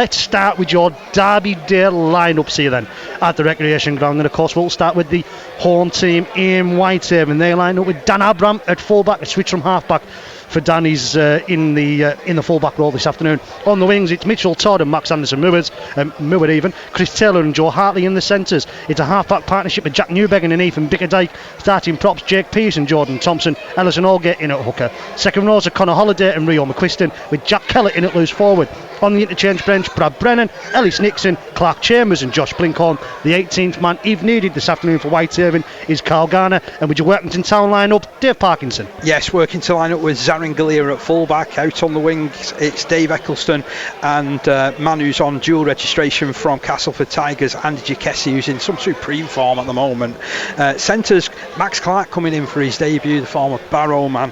Let's start with your Derby Day lineups here then at the recreation ground, and of course we'll start with the home team in Whitehaven. They line up with Dan Abram at fullback, a switch from halfback for Dan. He's in the fullback role this afternoon. On the wings it's Mitchell Todd and Max Anderson Meward even, Chris Taylor and Joe Hartley in the centres. It's a halfback partnership with Jack Newbegin and Ethan Bickerdike. Starting props Jake Pearce and Jordan Thompson, Ellison Allgate in at hooker. Second rows are Connor Holliday and Rio McQuiston, with Jack Kellett in at loose forward. On the interchange bench, Brad Brennan, Ellis Nixon, Clark Chambers and Josh Blinkhorn. The 18th man, if needed this afternoon for Whitehaven, is Carl Garner. And with your Workington Town line-up, Dave Parkinson. Yes, Workington line-up with Zarin Galea at full-back. Out on the wings, it's Dave Eccleston and man who's on dual registration from Castleford Tigers, Andy Giacchesi, who's in some supreme form at the moment. Centres, Max Clark coming in for his debut, the former Barrow man,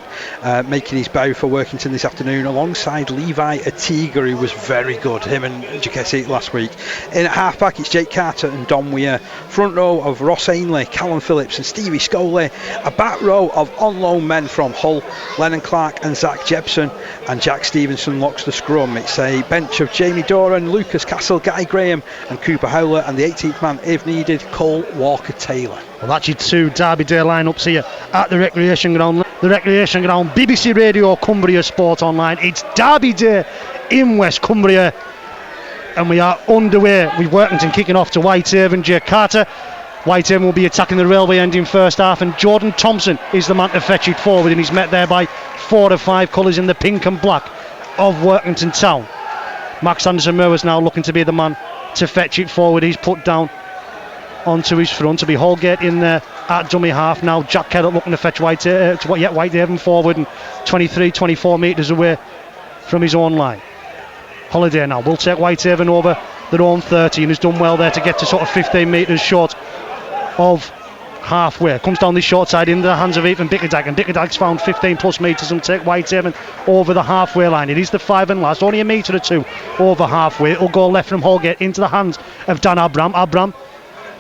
making his bow for Workington this afternoon, alongside Levi Atiga, who was very good, him and Giacchesi last week. In at halfback it's Jake Carter and Don Weir. Front row of Ross Ainley, Callum Phillips and Stevie Scoley. A back row of on loan men from Hull, Lennon Clark and Zach Jepson, and Jack Stevenson locks the scrum. It's a bench of Jamie Doran, Lucas Castle, Guy Graham and Cooper Howler, and the 18th man if needed, Cole Walker-Taylor. Well, that's your two Derby Day lineups here at the recreation ground. The recreation ground, BBC Radio Cumbria Sport Online. It's Derby Day in West Cumbria, and we are underway with Workington kicking off to Whitehaven. Jake Carter. Whitehaven will be attacking the railway end in first half, and Jordan Thompson is the man to fetch it forward, and he's met there by 4 of 5 colours in the pink and black of Workington Town. Max Anderson Moore is now looking to be the man to fetch it forward. He's put down onto his front to be Holgate in there at dummy half. Now Jack Kellett looking to fetch Whitehaven forward, and 23-24 metres away from his own line. Holiday now will take Whitehaven over their own 30 and has done well there to get to sort of 15 metres short of halfway. Comes down the short side into the hands of Ethan Bickerdike, and Bickerdike's found 15 plus metres and take Whitehaven over the halfway line. It is the 5 and last, only a metre or two over halfway. It'll go left from Holgate into the hands of Dan Abram. Abram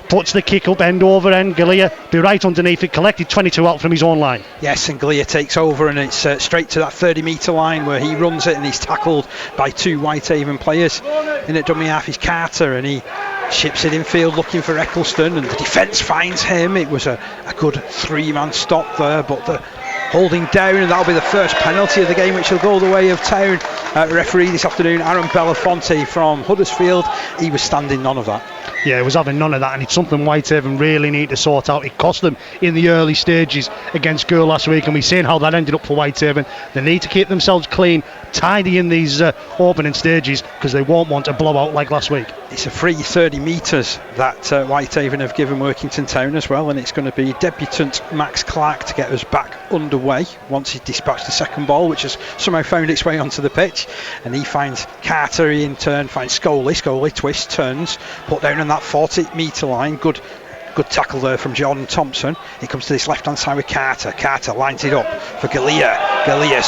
puts the kick up end over end. Galea be right underneath it, collected 22 out from his own line. Yes, and Galea takes over, and it's straight to that 30 metre line where he runs it, and he's tackled by 2 Whitehaven players. In at dummy half is Carter, and he ships it infield looking for Eccleston, and the defence finds him. It was a good 3-man stop there, but the holding down, and that'll be the first penalty of the game, which will go the way of Town. Referee this afternoon, Aaron Belafonte from Huddersfield. He was standing none of that. Yeah, it was having none of that, and it's something Whitehaven really need to sort out. It cost them in the early stages against Goole last week, and we've seen how that ended up for Whitehaven. They need to keep themselves clean, tidy in these opening stages, because they won't want a blowout like last week. It's a free 30 metres that Whitehaven have given Workington Town as well, and it's going to be debutant Max Clark to get us back underway once he dispatched the second ball, which has somehow found its way onto the pitch, and he finds Carter. He in turn finds Scoley twists, turns, put down on that 40 metre line. Good tackle there from Jordan Thompson. He comes to this left hand side with Carter lines it up for Galea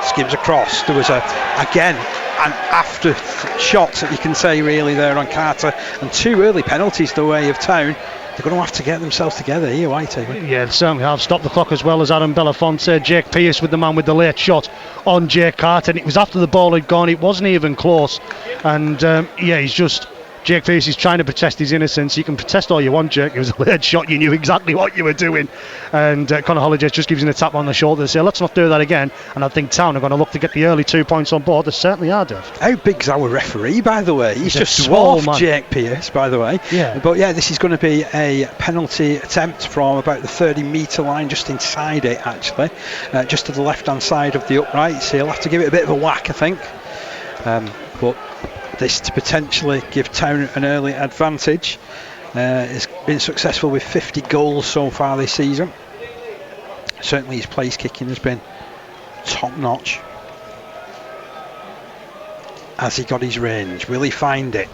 skims across. There was again an after shot that you can say really there on Carter, and 2 early penalties the way of Town. They're going to have to get themselves together here, Whitehaven. Yeah, they certainly have. Stopped the clock as well as Aaron Belafonte. Jake Pearce with the man with the late shot on Jake Carter, and it was after the ball had gone. It wasn't even close, and he's just Jake Pearce is trying to protest his innocence. You can protest all you want, Jake. It was a late shot. You knew exactly what you were doing. And Connor Holliday just gives him a tap on the shoulder to say, let's not do that again. And I think Town are going to look to get the early 2 points on board. They certainly are, Dave. How big's our referee, by the way? He's just dwarfed Jake Pearce, by the way. Yeah. But yeah, this is going to be a penalty attempt from about the 30 metre line, just inside it, actually. Just to the left-hand side of the upright. So he'll have to give it a bit of a whack, I think. But this to potentially give Town an early advantage. Has been successful with 50 goals so far this season. Certainly his place kicking has been top notch. Has he got his range? Will he find it?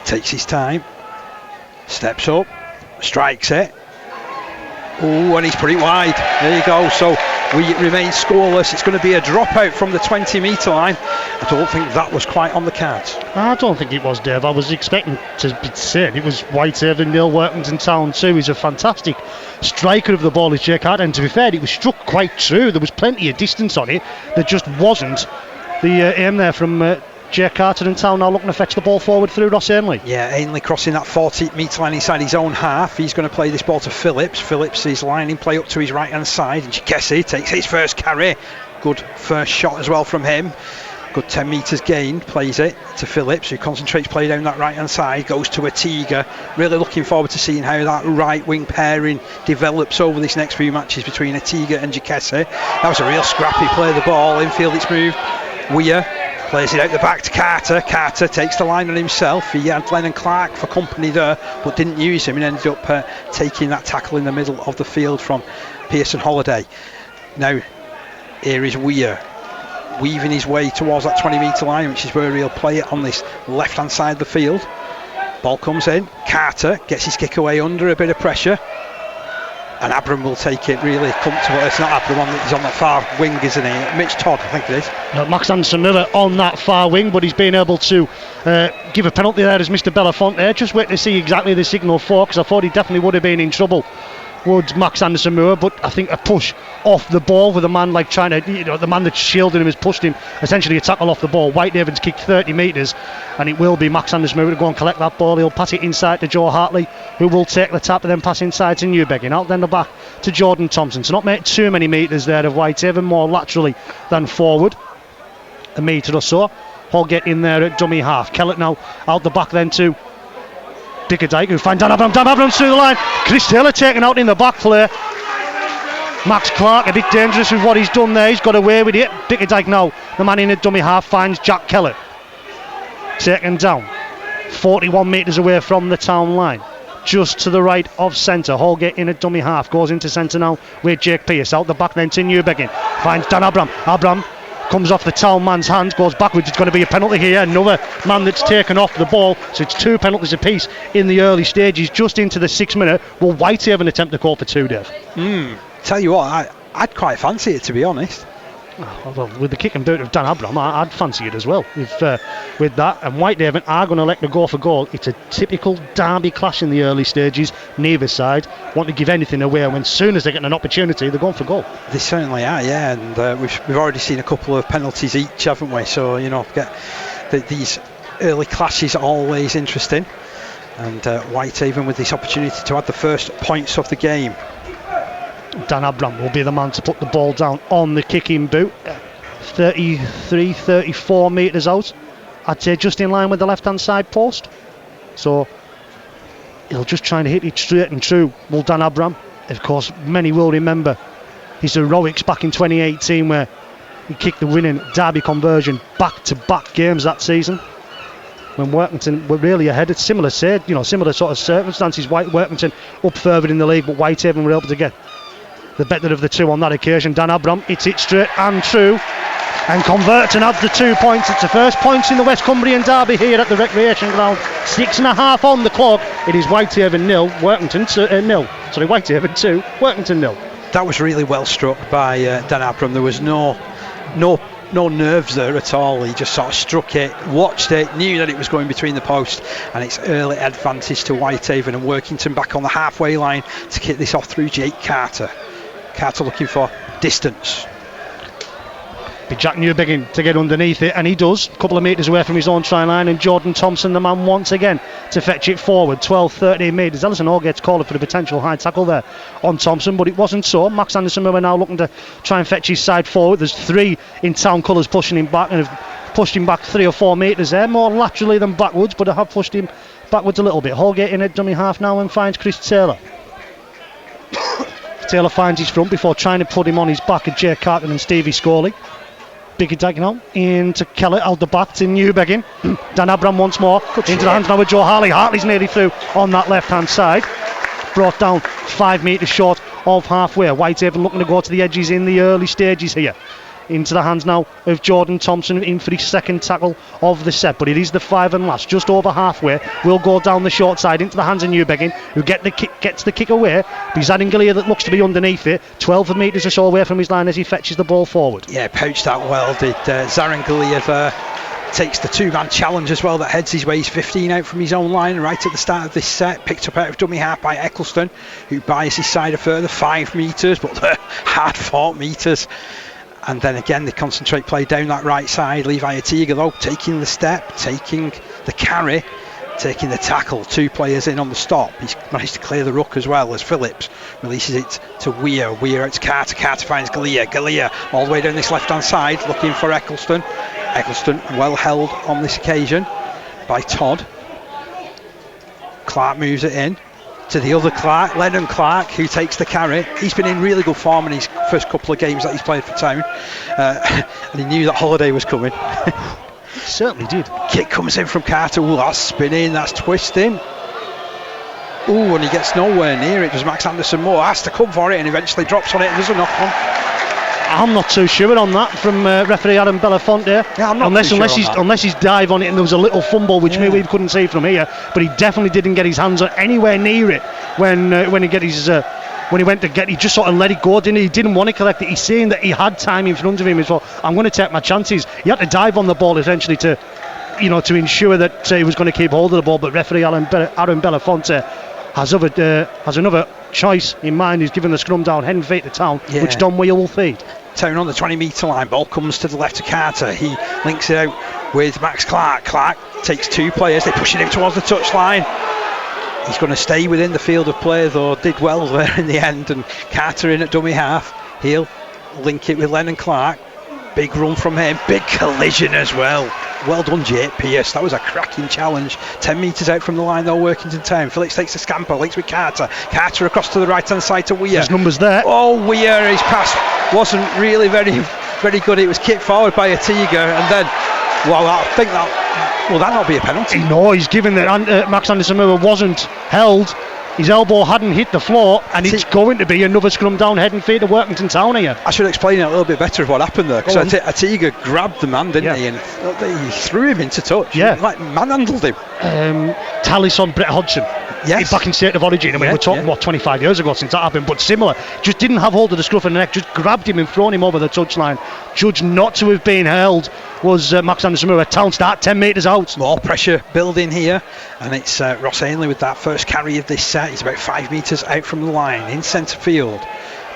Takes his time, steps up, strikes it. Oh, and he's put it wide. There you go. So we remain scoreless. It's going to be a dropout from the 20 metre line. I don't think that was quite on the cards. I don't think it was, Dave. I was expecting to say it was Whitehaven 0, Workington Town 2. He's a fantastic striker of the ball, is Jake Hart, and to be fair, it was struck quite true. There was plenty of distance on it. There just wasn't the aim there from Jay Carter in town, now looking to fetch the ball forward through Ross Ainley. Yeah, Ainley crossing that 40-metre line inside his own half. He's going to play this ball to Phillips. Phillips is lining play up to his right hand side, and Chikesi takes his first carry. Good first shot as well from him. Good 10 metres gained, plays it to Phillips, who concentrates play down that right hand side, goes to Atiga. Really looking forward to seeing how that right wing pairing develops over these next few matches between Atiga and Chikesi. That was a real scrappy play of the ball. Infield it's moved. Weir plays it out the back to Carter. Carter takes the line on himself. He had Lennon Clark for company there, but didn't use him, and ended up taking that tackle in the middle of the field from Pearson Holiday. Now, here is Weir, weaving his way towards that 20-metre line, which is where he'll play it on this left-hand side of the field. Ball comes in. Carter gets his kick away under a bit of pressure, and Abram will take it really comfortable. It's not Abram, he's on the far wing, isn't he? Mitch Todd, I think it is. No, Max Anderson-Miller on that far wing, but he's been able to give a penalty there as Mr. Belafonte. Just wait to see exactly the signal for, because I thought he definitely would have been in trouble, would Max Anderson-Miller, but I think a push off the ball with a man like trying to, the man that's shielding him has pushed him, essentially a tackle off the ball. Whitehaven's kicked 30 metres, and it will be Max Anderson-Miller to go and collect that ball. He'll pass it inside to Joe Hartley, who will take the tap and then pass inside to Newbegging. Out then the back to Jordan Thompson. So not make too many metres there of Whitehaven, more laterally than forward. A metre or so. Holgate in there at dummy half. Kellett now out the back then to Dickerdike, who finds Dan Abram. Dan Abram's through the line. Chris Taylor taken out in the back play. Max Clark a bit dangerous with what he's done there. He's got away with it. Dickerdike now, the man in the dummy half, finds Jack Kellett. Taken down. 41 metres away from the town line. Just to the right of centre. Holgate in a dummy half. Goes into centre now with Jake Pearce. Out the back then to Newbegging. Finds Dan Abram. Abram comes off the town man's hands, goes backwards. It's going to be a penalty here. Another man that's taken off the ball. So it's 2 penalties apiece in the early stages. Just into the 6th minute. Will Whitehaven attempt to call for 2, Dave? Tell you what, I'd quite fancy it, to be honest. Well, with the kick and boot of Dan Abram, I'd fancy it as well with that. And Whitehaven are going to elect to go for goal. It's a typical derby clash in the early stages. Neither side want to give anything away, and as soon as they get an opportunity, they're going for goal. They certainly are, yeah. And we've already seen a couple of penalties each, haven't we? So these early clashes are always interesting. And Whitehaven with this opportunity to add the first points of the game. Dan Abram will be the man to put the ball down on the kicking boot. 33, 34 metres out. I'd say just in line with the left-hand side post. So he'll just try and hit it straight and true. Will Dan Abram. Of course, many will remember his heroics back in 2018 where he kicked the winning derby conversion back-to-back games that season. When Workington were really ahead, it's similar sort of circumstances. Workington up further in the league, but Whitehaven were able to get the better of the two on that occasion. Dan Abram hits it straight and true and converts and adds the 2 points. It's the first points in the West Cumbrian derby here at the Recreation Ground. 6.5 on the clock. It is Whitehaven 0, Workington 0. Sorry, Whitehaven 2, Workington 0. That was really well struck by Dan Abram. There was no nerves there at all. He just sort of struck it, watched it, knew that it was going between the post, and it's early advantage to Whitehaven, and Workington back on the halfway line to kick this off through Jake Carter. Carter looking for distance. Be Jack Newbegging to get underneath it, and he does, a couple of metres away from his own try line, and Jordan Thompson, the man once again to fetch it forward. 12-13 metres. Ellison Holgate's calling for the potential high tackle there on Thompson, but it wasn't so. Max Anderson-Miller now looking to try and fetch his side forward. There's 3 in town colours pushing him back, and have pushed him back 3 or 4 metres there, more laterally than backwards, but I have pushed him backwards a little bit. Holgate in at dummy half now and finds Chris Taylor. Taylor finds his front before trying to put him on his back at Jay Carton and Stevie Scorley. Biggie taking out into Kellett out the back to Newbegging. Dan Abram once more into the hands now with Joe Hartley. Hartley's nearly through on that left hand side. Brought down 5 metres short of halfway. Whitehaven looking to go to the edges in the early stages here. Into the hands now of Jordan Thompson in for his second tackle of the set, but it is the 5 and last, just over halfway. Will go down the short side into the hands of Newbegging, who gets the kick away. But Zaringalia that looks to be underneath it, 12 metres or so away from his line as he fetches the ball forward. Yeah, pouched that well, did Zaringalia there. Takes the 2-man challenge as well that heads his way. He's 15 out from his own line right at the start of this set, picked up out of dummy half by Eccleston, who buys his side a further 5 metres, but they're hard fought metres. And then again, they concentrate play down that right side. Levi Atiga, though, taking the step, taking the carry, taking the tackle. 2 players in on the stop. He's managed to clear the ruck as well as Phillips releases it to Weir. Weir, it's Carter. Carter finds Galea. Galea all the way down this left-hand side, looking for Eccleston. Eccleston well held on this occasion by Todd. Clark moves it in to the other Clark, Lennon Clark, who takes the carry. He's been in really good form in his first couple of games that he's played for Town, and he knew that holiday was coming. He certainly did. Kick comes in from Carter. Ooh, that's spinning, that's twisting. Ooh, and he gets nowhere near it. Does Max Anderson Moore has to come for it and eventually drops on it and there's a knock on. I'm not too sure on that from referee Adam Belafonte. Yeah, I'm not unless he's dive on it and there was a little fumble which maybe we couldn't see from here, but he definitely didn't get his hands on anywhere near it when he get his when he went to get, he just sort of let it go, didn't he? He didn't want to collect it. He's saying that he had time in front of him as well. I'm going to take my chances. He had to dive on the ball essentially to ensure that he was going to keep hold of the ball, but referee Aaron Belafonte has another choice in mind. He's given the scrum down, heading feet to Town, which Don Weir will feed. Town on the 20-metre line. Ball comes to the left to Carter. He links it out with Max Clark. Clark takes 2 players. They're pushing him towards the touchline. He's going to stay within the field of play, though. Did well there in the end. And Carter in at dummy half. He'll link it with Lennon Clark. Big run from him. Big collision as well. Well done, Jake Pearce. That was a cracking challenge. 10 metres out from the line, though, Workington Town. Phillips takes a scamper, links with Carter. Carter across to the right-hand side to Weir. There's numbers there. Oh, Weir, his pass wasn't really very, very good. It was kicked forward by Atiga, and then, well, I think that, will that not be a penalty? No, he's given that Max Anderson Moore wasn't held. His elbow hadn't hit the floor, and it's going to be another scrum down heading feet to Workington Town here. I should explain it a little bit better of what happened there, because Atiga grabbed the man, didn't he, and he threw him into touch. Yeah. Like manhandled him. Tallis on Brett Hodgson. Yes. Back in State of Origin. I mean, we're talking, 25 years ago since that happened, but similar. Just didn't have hold of the scruff of the neck, just grabbed him and thrown him over the touchline. Judged not to have been held was Max Anderson Moore. Town start 10 metres out. More pressure building here, and it's Ross Ainley with that first carry of this set. He's about 5 metres out from the line in centre field.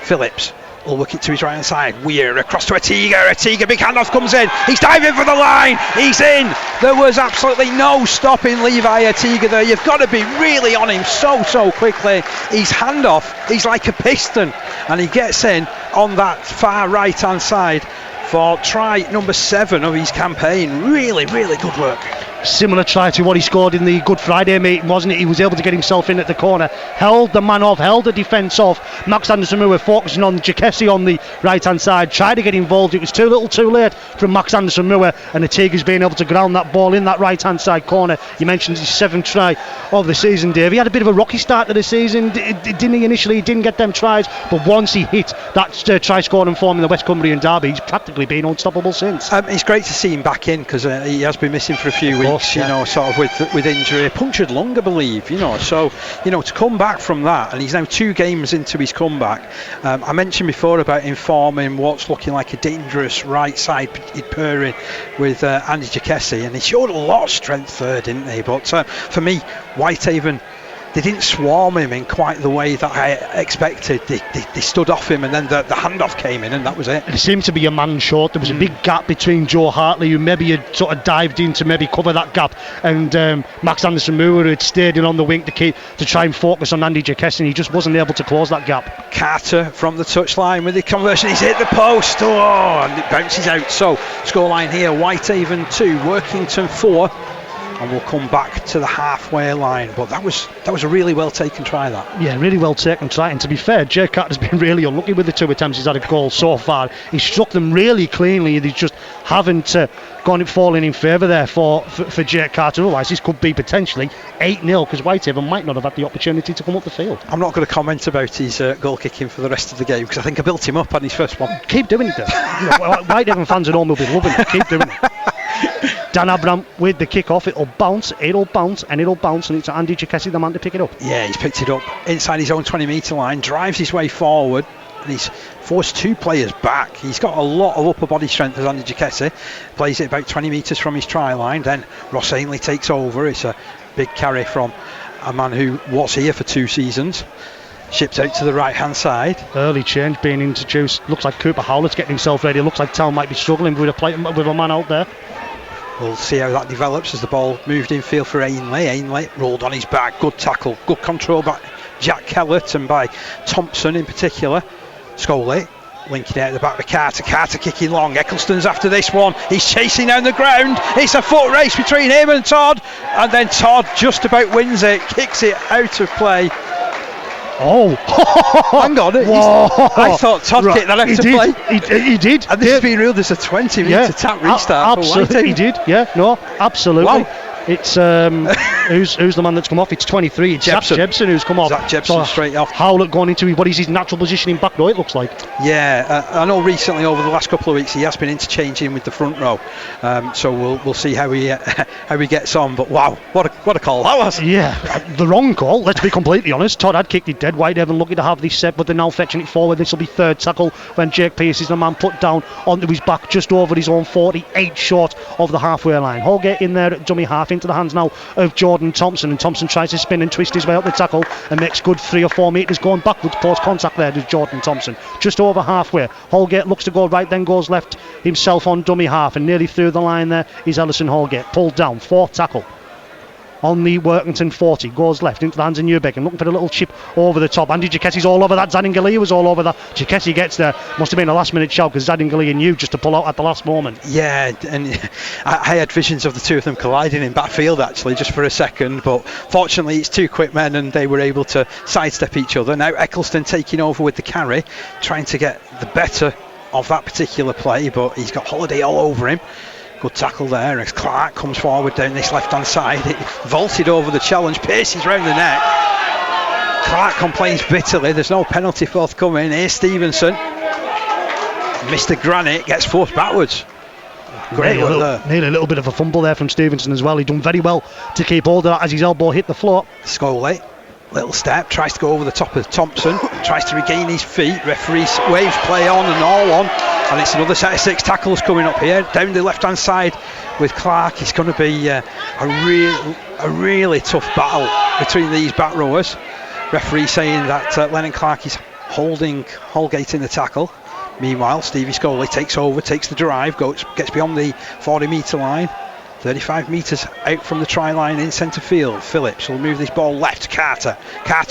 Phillips will work it to his right hand side. Weir across to Atiga, big handoff comes in. He's diving for the line. He's in. There was absolutely no stopping Levi Atiga there. You've got to be really on him so quickly. His handoff, he's like a piston, and he gets in on that far right hand side for try number 7 of his campaign. Really good work. Similar try to what he scored in the Good Friday meeting, wasn't it? He was able to get himself in at the corner, held the man off, held the defence off. Max Anderson Moore focusing on Jakesi on the right hand side, tried to get involved. It was too little too late from Max Anderson Moore, and the Tigers being able to ground that ball in that right hand side corner. You mentioned his 7th try of the season, Dave. He had a bit of a rocky start to the season, didn't he? Initially he didn't get them tries, but once he hit that try scoring form in the West Cumbrian derby, he's practically been unstoppable since. It's great to see him back in, because he has been missing for a few weeks. Sort of with injury, a punctured lung, I believe, so to come back from that, and he's now 2 games into his comeback. I mentioned before about informing what's looking like a dangerous right side pairing with Andy Jakesi, and he showed a lot of strength there, didn't he? But for me, Whitehaven, they didn't swarm him in quite the way that I expected. They stood off him, and then the handoff came in, and that was it. It seemed to be a man short. There was a big gap between Joe Hartley, who maybe had sort of dived in to maybe cover that gap, and Max Anderson Moore, who had stayed in on the wing to try and focus on Andy Jakesi, and he just wasn't able to close that gap. Carter from the touchline with the conversion. He's hit the post. And it bounces out. So scoreline here: Whitehaven 2, Workington 4. And we'll come back to the halfway line. But that was a really well taken try, that. Yeah, really well taken try. And to be fair, Jay Carter's been really unlucky with the 2 attempts he's had a goal so far. He struck them really cleanly, and he just haven't fallen in favour there for Jay Carter. Otherwise, this could be potentially 8-0, because Whitehaven might not have had the opportunity to come up the field. I'm not going to comment about his goal kicking for the rest of the game, because I think I built him up on his first one. Keep doing it, then. Whitehaven fans at home will be loving it. Keep doing it. Dan Abram with the kick-off. It'll bounce, and it's Andy Jakesi, the man to pick it up. Yeah, he's picked it up inside his own 20-metre line, drives his way forward, and he's forced 2 players back. He's got a lot of upper body strength as Andy Jakesi, plays it about 20 metres from his try line. Then Ross Ainley takes over. It's a big carry from a man who was here for 2 seasons. Shipped out to the right hand side. Early change being introduced. Looks like Cooper Howlett's getting himself ready. Looks like Town might be struggling with a man out there. We'll see how that develops as the ball moved infield for Ainley. Ainley rolled on his back. Good tackle. Good control by Jack Kellett and by Thompson in particular. Scully linking it at the back with Carter. Carter kicking long. Eccleston's after this one. He's chasing down the ground. It's a foot race between him and Todd. And then Todd just about wins it. Kicks it out of play. Oh, hang on! I thought Todd kicked that out of play. He did. And this has been real. There's a 20-metre tap restart. Absolutely, he did. Yeah, no, absolutely. Wow. It's who's the man that's come off? It's 23. It's Zach Jebson who's come off. Zach Jebson straight off. Howlett going into what is his natural position in back row, it looks like. Yeah, I know recently over the last couple of weeks he has been interchanging with the front row. So we'll see how he gets on. But wow, what a call that was. Yeah, the wrong call. Let's be completely honest. Todd had kicked it dead. Whitehaven lucky to have this set, but they're now fetching it forward. This will be third tackle when Jake Pearce is the man put down onto his back just over his own 48 short of the halfway line. Holgate in there at dummy half into the hands now of Jordan Thompson, and Thompson tries to spin and twist his way up the tackle and makes good 3 or 4 metres going backwards post contact there to Jordan Thompson just over halfway. Holgate looks to go right, then goes left himself on dummy half, and nearly through the line there is Ellison Holgate, pulled down, 4th tackle on the Workington 40, goes left into the hands of Newbeck and looking for a little chip over the top. Andy Jackett's all over that. Zadingalia was all over that. Jacketti gets there. Must have been a last minute shout because Zadingalia knew just to pull out at the last moment. Yeah, and I had visions of the two of them colliding in backfield actually just for a second, but fortunately it's two quick men and they were able to sidestep each other. Now Eccleston taking over with the carry, trying to get the better of that particular play, but he's got Holiday all over him. Good tackle there as Clark comes forward down this left hand side. It vaulted over the challenge, pierces round the neck. Clark complains bitterly, there's no penalty forthcoming. Here's Stevenson. Mr. Granite gets forced backwards. Great nearly a little bit of a fumble there from Stevenson as well. He done very well to keep hold of that as his elbow hit the floor. Scully, little step, tries to go over the top of Thompson, tries to regain his feet. Referee waves play on and all on. And it's another set of 6 tackles coming up here down the left hand side with Clark. It's going to be a really tough battle between these back rowers. Referee saying that Lennon Clark is holding Holgate in the tackle. Meanwhile, Stevie Scully takes over, takes the drive, gets beyond the 40 metre line. 35 metres out from the try line in centre field. Phillips will move this ball left. Carter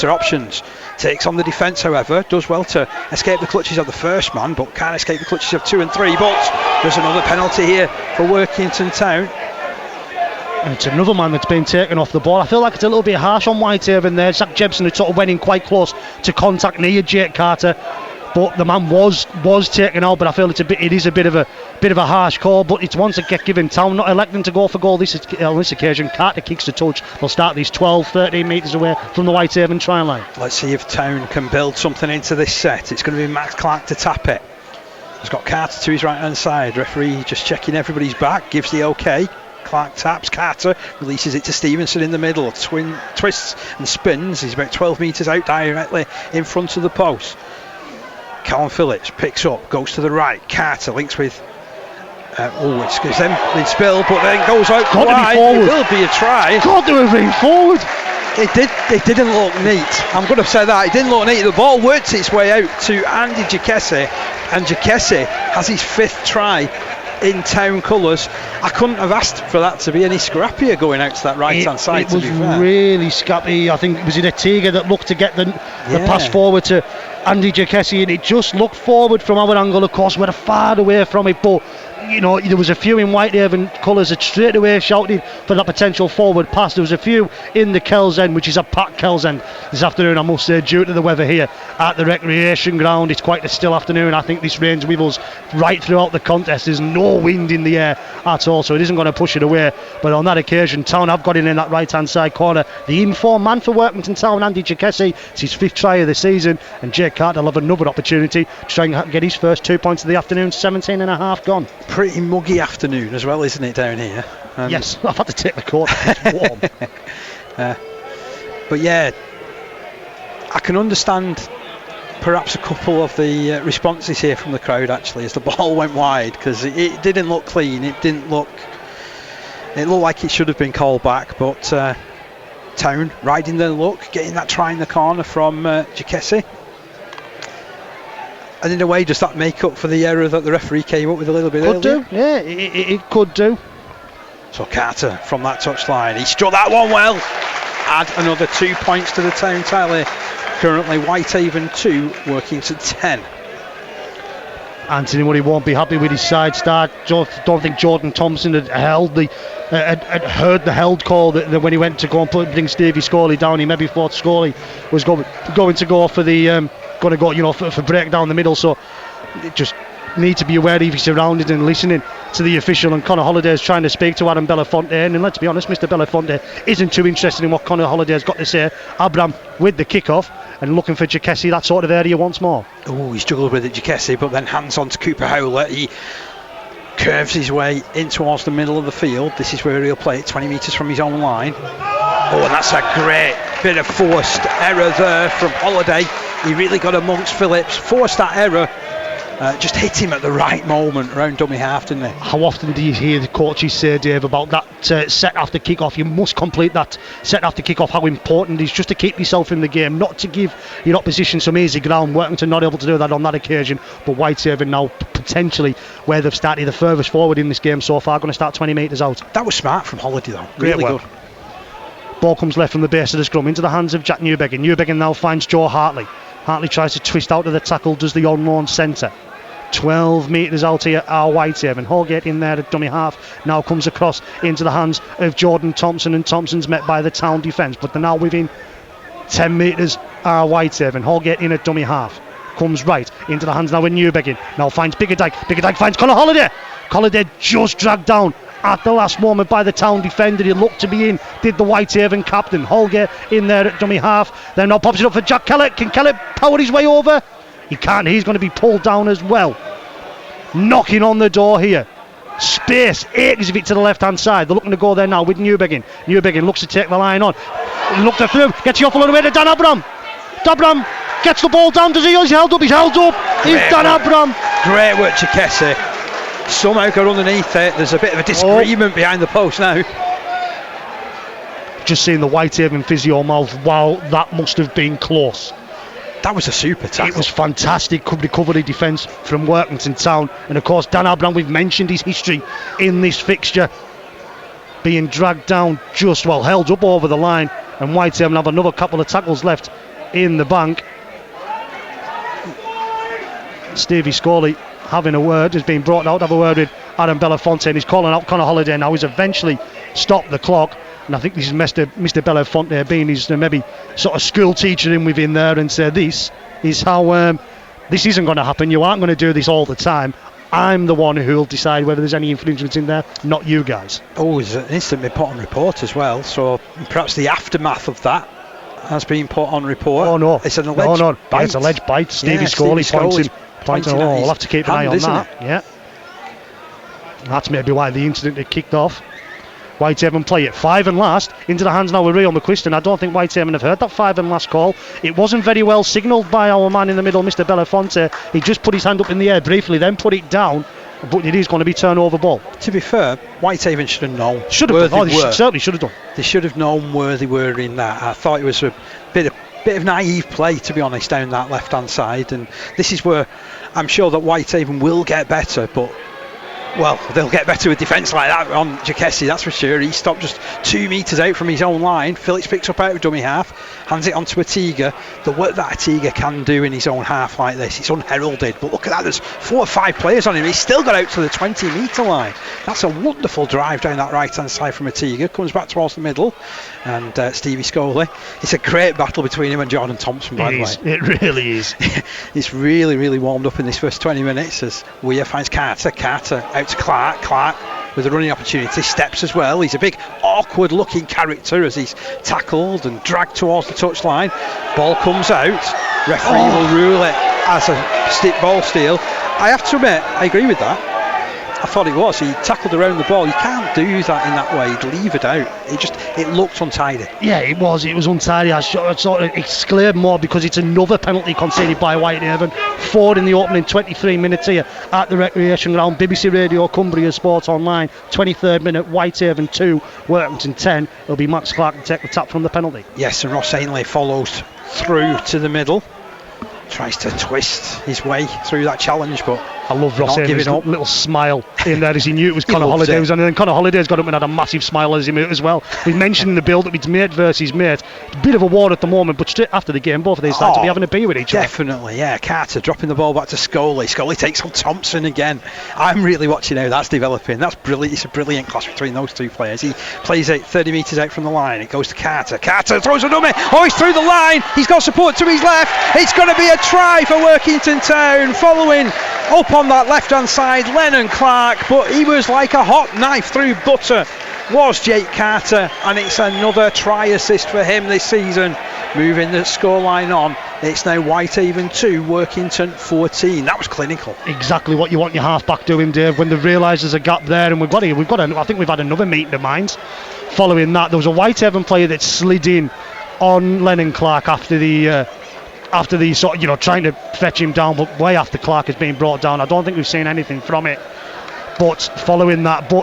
options. Takes on the defence, however. Does well to escape the clutches of the first man, but can't escape the clutches of 2 and 3. But there's another penalty here for Workington Town. And it's another man that's been taken off the ball. I feel like it's a little bit harsh on Whitehaven there. Zach Jebson had sort of went in quite close to contact near Jake Carter, but the man was taken out. But I feel it is a bit of a harsh call. But it's once again given Town not electing to go for goal on this occasion. Carter kicks the touch. They'll start these 12-13 metres away from the Whitehaven try line. Let's see if Town can build something into this set. It's going to be Max Clark to tap it. He's got Carter to his right hand side. Referee just checking everybody's back, gives the OK. Clark taps, Carter releases it to Stevenson in the middle, twists and spins. He's about 12 metres out directly in front of the post. Callum Phillips picks up, goes to the right. Carter links with it's them in spill, but then goes out wide. It will be a try. Got to have been forward. It didn't look neat. I'm going to say that. It didn't look neat. The ball worked its way out to Andy Jacketti, and Jacketti has his 5th try in Town colours. I couldn't have asked for that to be any scrappier going out to that right hand side. It was really scrappy. I think it was Tiga that looked to get the pass forward to Andy Jacketti, and it just looked forward from our angle. Of course, we're far away from it, but you know, there was a few in Whitehaven colours that straight away shouted for that potential forward pass. There was a few in the Kells End, which is a packed Kells End this afternoon, I must say, due to the weather here at the recreation ground. It's quite a still afternoon. I think this rain's with us right throughout the contest. There's no wind in the air at all, so it isn't going to push it away. But on that occasion, Town have got in that right hand side corner. The informed man for Workington Town, Andy Jacketti, it's his 5th try of the season, and Jake Carter will have another opportunity to try and get his first 2 points of the afternoon. 17 and a half gone. Pretty muggy afternoon as well, isn't it, down here? Yes, I've had to take the coat. It's warm. But yeah, I can understand perhaps a couple of the responses here from the crowd actually as the ball went wide, because it didn't look clean. It looked like it should have been called back, but Town riding their luck, getting that try in the corner from Jacassi. And in a way, does that make up for the error that the referee came up with a little bit earlier? Could do, yeah, it could do. So Carter from that touchline, he struck that one well. Add another 2 points to the Town tally. Currently Whitehaven 2, Workington 10. Anthony Murray won't be happy with his side start. Don't think Jordan Thompson had heard the held call that when he went to go and bring Stevie Scully down, he maybe thought Scully was going to go for the for break down the middle. So just need to be aware of his surroundings and listening to the official. And Conor Holliday's trying to speak to Adam Belafonte, and let's be honest, Mr. Belafonte isn't too interested in what Conor Holliday's got to say. Abram with the kick-off and looking for Jacassi, that sort of area once more. Oh, he struggled with it, Jacassi, but then hands on to Cooper Howlett. He curves his way in towards the middle of the field. This is where he'll play it 20 metres from his own line. Oh, and that's a great bit of forced error there from Holliday. He really got amongst Phillips, forced that error. Just hit him at the right moment around dummy half, didn't they? How often do you hear the coaches say, Dave, about that set after kick-off? You must complete that set after kick-off, how important it is just to keep yourself in the game, not to give your opposition some easy ground. Workington not able to do that on that occasion, but Whitehaven now potentially where they've started the furthest forward in this game so far, going to start 20 metres out. That was smart from Holiday though, really good. Ball comes left from the base of the scrum into the hands of Jack Newbegin. Newbegin now finds Joe Hartley. Hartley tries to twist out of the tackle, does the on-loan centre. 12 metres out here are Whitehaven. Holgate in there at dummy half. Now comes across into the hands of Jordan Thompson, and Thompson's met by the Town defence. But they're now within 10 metres are Whitehaven. Holgate in at dummy half. Comes right into the hands now with Newbegin. Now finds Biggerdyke. Biggerdyke finds Conor Holliday. Holliday just dragged down at the last moment by the Town defender. He looked to be in, did the Whitehaven captain. Holgate in there at dummy half. Then now pops it up for Jack Kellett. Can Kellett power his way over? He can't, he's going to be pulled down as well. Knocking on the door here. Space, acres of it to the left hand side. They're looking to go there now with Newbegin. Newbegin looks to take the line on. Look through, gets the off along the way to Dan Abram. Abram gets the ball down, does he? He's held up, he's Dan Abram. Great work, Jacassi. Somehow got underneath it. There's a bit of a disagreement behind the post now. Just seeing the Whitehaven physio mouth, wow, that must have been close. That was a super tackle. It was fantastic recovery defence from Workington Town. And of course Dan Abram, we've mentioned his history in this fixture, being dragged down just held up over the line, and Whitehaven have another couple of tackles left in the bank. Stevie Scully having a word, has been brought out to have a word with Adam Belafonte, and he's calling out Conor Holliday now. He's eventually stopped the clock. And I think this is Mr. Belafonte being his maybe sort of school teacher in within there, and say this is how this isn't going to happen. You aren't going to do this all the time. I'm the one who will decide whether there's any infringements in there, not you guys. Oh, it's an instant been put on report as well. So perhaps the aftermath of that has been put on report. Oh no, it's an alleged bite. Yeah, it's an alleged bite. Stevie Scully pointing. We'll have to keep an eye on that. Yeah, that's maybe why the incident had kicked off. Whitehaven play it 5 and last into the hands now with Rio McQuiston. I don't think Whitehaven have heard that 5 and last call. It wasn't very well signalled by our man in the middle, Mr. Belafonte. He just put his hand up in the air briefly, then put it down, but it is going to be turnover ball. To be fair, Whitehaven should have known. Certainly should have done. They should have known where they were in that. I thought it was a bit of naive play, to be honest, down that left hand side, and this is where I'm sure that Whitehaven will get better, but well, they'll get better with defence like that on Jacassi, that's for sure. He stopped just 2 metres out from his own line. Phillips picks up out of dummy half, hands it on to Atiga. The work that Atiga can do in his own half like this, it's unheralded. But look at that, there's 4 or 5 players on him. He's still got out to the 20 metre line. That's a wonderful drive down that right hand side from Atiga. Comes back towards the middle, and Stevie Scully. It's a great battle between him and Jordan Thompson, by the way. It really is. It's really, really warmed up in this first 20 minutes as Weir finds Carter out to Clark with a running opportunity, steps as well. He's a big awkward looking character as he's tackled and dragged towards the touchline. Ball comes out, referee will rule it as a ball steal. I have to admit, I agree with that. I thought it was. He tackled around the ball. You can't do that in that way. He'd leave it out. It looked untidy. Yeah, it was untidy. I sort of exclaimed more because it's another penalty conceded by Whitehaven. 4 in the opening 23 minutes here at the recreation ground. BBC Radio Cumbria Sports Online. 23rd minute, Whitehaven 2, Workington 10. It'll be Max Clark to take the tap from the penalty. Yes, and Ross Ainley follows through to the middle. Tries to twist his way through that challenge, but I love Ross Ainley's little smile in there as he knew it was Connor Holliday's, and then Connor Holliday's got up and had a massive smile as he moved as well. He mentioned in the build-up it's mate versus mate. It's a bit of a war at the moment, but straight after the game both of these sides will be having a beer with each other. Definitely, yeah. Carter dropping the ball back to Scully. Scully takes on Thompson again. I'm really watching how that's developing. That's brilliant. It's a brilliant clash between those two players. He plays it 30 metres out from the line. It goes to Carter. Carter throws a dummy. Oh, he's through the line. He's got support to his left. It's going to be a try for Workington Town. Following up on that left-hand side, Lennon Clark, but he was like a hot knife through butter, was Jake Carter, and it's another try assist for him this season, moving the scoreline on. It's now Whitehaven 2, Workington 14. That was clinical. Exactly what you want your half-back doing, Dave, when they've realised there's a gap there, and I think we've had another meeting of minds. Following that, there was a Whitehaven player that slid in on Lennon Clark after the sort of, trying to fetch him down, but way after Clark has been brought down. I don't think we've seen anything from it. But following that,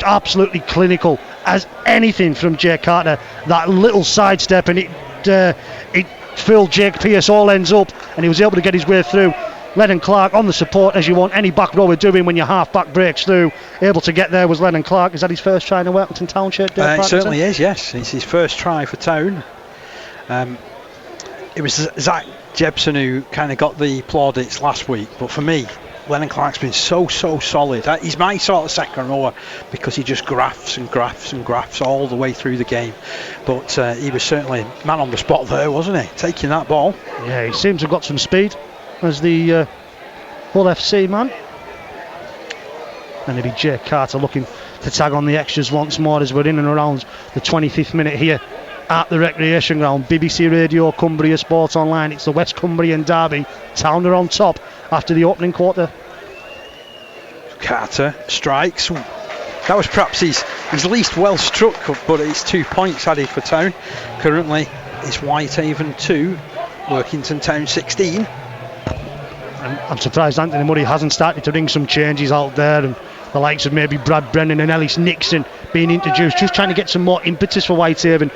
absolutely clinical as anything from Jake Carter. That little sidestep, and it filled Jake Pearce all ends up, and he was able to get his way through. Lennon Clark on the support as you want any back rower doing when your half back breaks through. Able to get there was Lennon Clark. Is that his first try in a Workington Town shirt? It certainly is, yes. It's his first try for Town. It was Zach Jebson who kind of got the plaudits last week, but for me, Lennon Clark's been so solid. He's my sort of second rower because he just grafts and grafts and grafts all the way through the game. But he was certainly man on the spot there, wasn't he? Taking that ball. Yeah, he seems to have got some speed as the Hull FC man. And it'll be Jake Carter looking to tag on the extras once more as we're in and around the 25th minute here at the recreation ground. BBC Radio Cumbria Sports Online. It's the West Cumbrian derby. Town are on top after the opening quarter. Carter strikes. That was perhaps his least well struck, but it's 2 points added for Town. Currently it's Whitehaven 2, Workington Town 16. And I'm surprised Anthony Murray hasn't started to ring some changes out there, and the likes of maybe Brad Brennan and Ellis Nixon being introduced, just trying to get some more impetus for Whitehaven.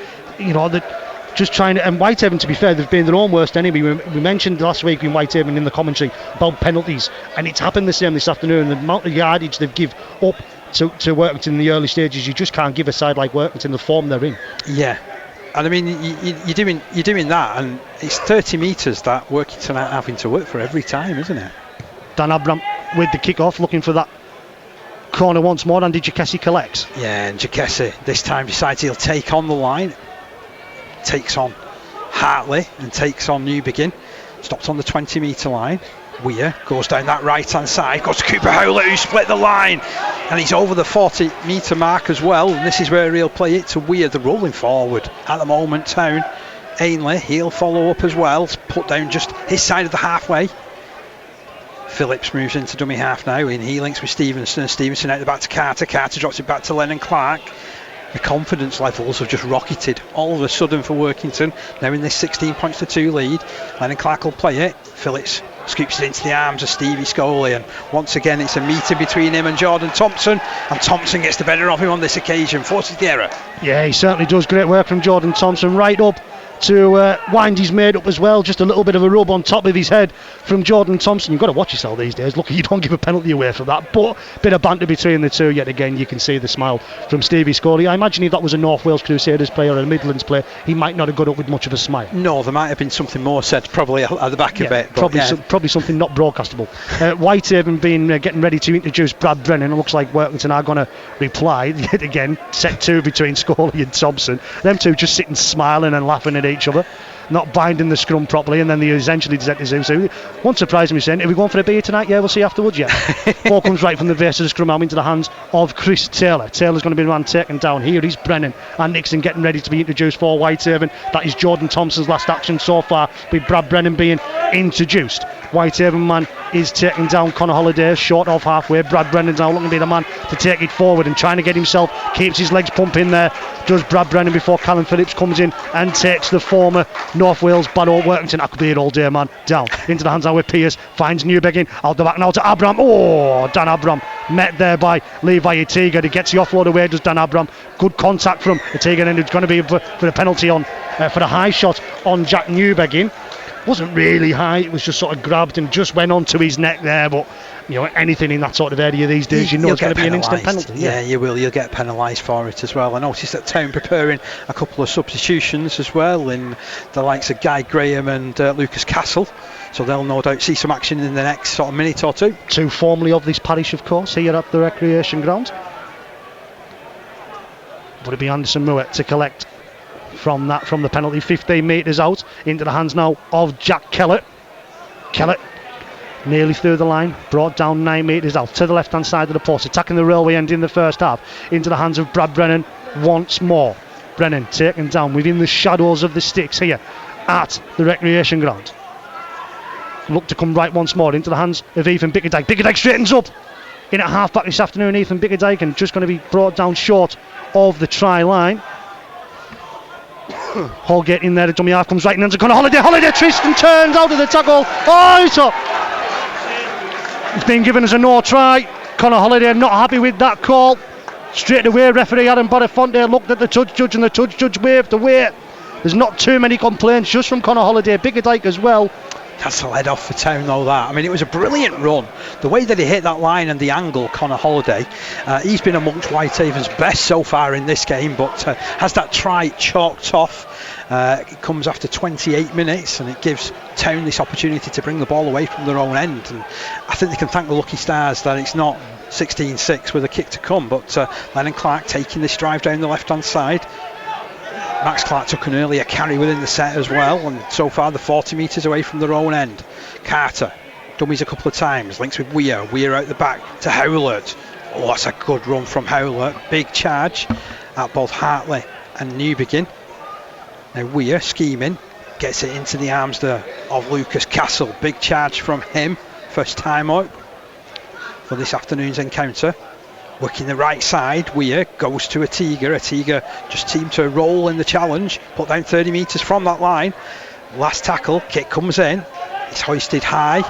Just trying to, and Whitehaven, to be fair, they've been their own worst enemy. We mentioned last week in Whitehaven in the commentary about penalties, and it's happened the same this afternoon. The amount of yardage they've give up to Workington in the early stages, you just can't give a side like Workington the form they're in. Yeah, and I mean you're doing that, and it's 30 metres that Workington are having to work for every time, isn't it? Dan Abram with the kick-off, looking for that corner once more. Andy Jacassi collects. Yeah, and Jacassi this time decides he'll take on the line. Takes on Hartley and takes on Newbegin. Stopped on the 20 metre line. Weir goes down that right hand side, goes to Cooper Howlett who split the line, and he's over the 40 metre mark as well, and this is where he'll play it to Weir. The rolling forward at the moment. Town. Ainley, he'll follow up as well, put down just his side of the halfway. Phillips moves into dummy half now, and he links with Stevenson. Stevenson out the back to Carter. Carter drops it back to Lennon Clark. The confidence levels have just rocketed all of a sudden for Workington. Now in this 16 points to 2 lead. Lennon Clark will play it. Phillips scoops it into the arms of Stevie Scully, and once again it's a meeting between him and Jordan Thompson, and Thompson gets the better of him on this occasion, forces the error. Yeah, he certainly does. Great work from Jordan Thompson, right up to wind his mate up as well. Just a little bit of a rub on top of his head from Jordan Thompson. You've got to watch yourself these days. Look, you don't give a penalty away for that, but bit of banter between the two. Yet again, you can see the smile from Stevie Scully. I imagine if that was a North Wales Crusaders player or a Midlands player, he might not have got up with much of a smile. No, there might have been something more said probably at the back of it. Probably something not broadcastable. Whitehaven getting ready to introduce Brad Brennan. It looks like Workington are going to reply. Yet again, set 2 between Scully and Thompson. Them two just sitting smiling and laughing at each other. not binding the scrum properly, and then they essentially did to do so. One surprised me saying, are we going for a beer tonight? Yeah, we'll see afterwards. Yeah. Ball comes right from the base of the scrum out into the hands of Chris Taylor. Taylor's going to be the man taken down. Here is Brennan and Nixon getting ready to be introduced for Whitehaven. That is Jordan Thompson's last action so far, with Brad Brennan being introduced. Whitehaven man is taking down Connor Holliday, short of halfway. Brad Brennan's now looking to be the man to take it forward and trying to get himself, keeps his legs pumping there, does Brad Brennan before Callum Phillips comes in and takes the former North Wales bad old Workington, I could be it all day man, down into the hands now with Pierce, finds Newbegin, out the back now to Abram. Dan Abram met there by Levi Atiga. He gets the offload away, does Dan Abram. Good contact from Atiga, and it's going to be for the penalty on for the high shot on Jack Newbegin. Wasn't really high, it was just sort of grabbed and just went onto his neck there, but anything in that sort of area these days, it's going to be an instant penalty. Yeah, you will, you'll get penalised for it as well. I noticed that Town preparing a couple of substitutions as well in the likes of Guy Graham and Lucas Castle, so they'll no doubt see some action in the next sort of minute or two. Two formerly of this parish, of course, here at the recreation ground. Would it be Anderson Mouet to collect from the penalty, 15 metres out into the hands now of Jack Kellett. Kellett nearly through the line, brought down 9 metres out to the left hand side of the post, attacking the railway end in the first half, into the hands of Brad Brennan once more. Brennan taken down within the shadows of the sticks here at the recreation ground. Look to come right once more into the hands of Ethan Bickerdike. Bickerdike straightens up in at half back this afternoon. Ethan Bickerdike, and just going to be brought down short of the try line. Holgate in there, the dummy half comes right in hands of Connor Holliday. Holliday twists and turns out of the tackle. Oh, it's up. It's been given as a no try. Connor Holliday not happy with that call. Straight away, referee Adam Bonifonte looked at the judge and the judge waved away. There's not too many complaints just from Connor Holliday. Bickerdike as well. That's a lead off for Town though, that. I mean, it was a brilliant run. The way that he hit that line and the angle, Connor Holliday, he's been amongst Whitehaven's best so far in this game, but has that try chalked off. It comes after 28 minutes and it gives Town this opportunity to bring the ball away from their own end. And I think they can thank the lucky stars that it's not 16-6 with a kick to come, but Lennon Clark taking this drive down the left-hand side. Max Clark took an earlier carry within the set as well, and so far they're 40 metres away from their own end. Carter dummies a couple of times, links with Weir. Weir out the back to Howlett. Oh, that's a good run from Howlett. Big charge at both Hartley and Newbegin. Now Weir scheming, gets it into the arms there of Lucas Castle. Big charge from him, first time out for this afternoon's encounter. Working the right side, Weir goes to Atiga. Atiga just seemed to roll in the challenge, put down 30 metres from that line. Last tackle, kick comes in, it's hoisted high.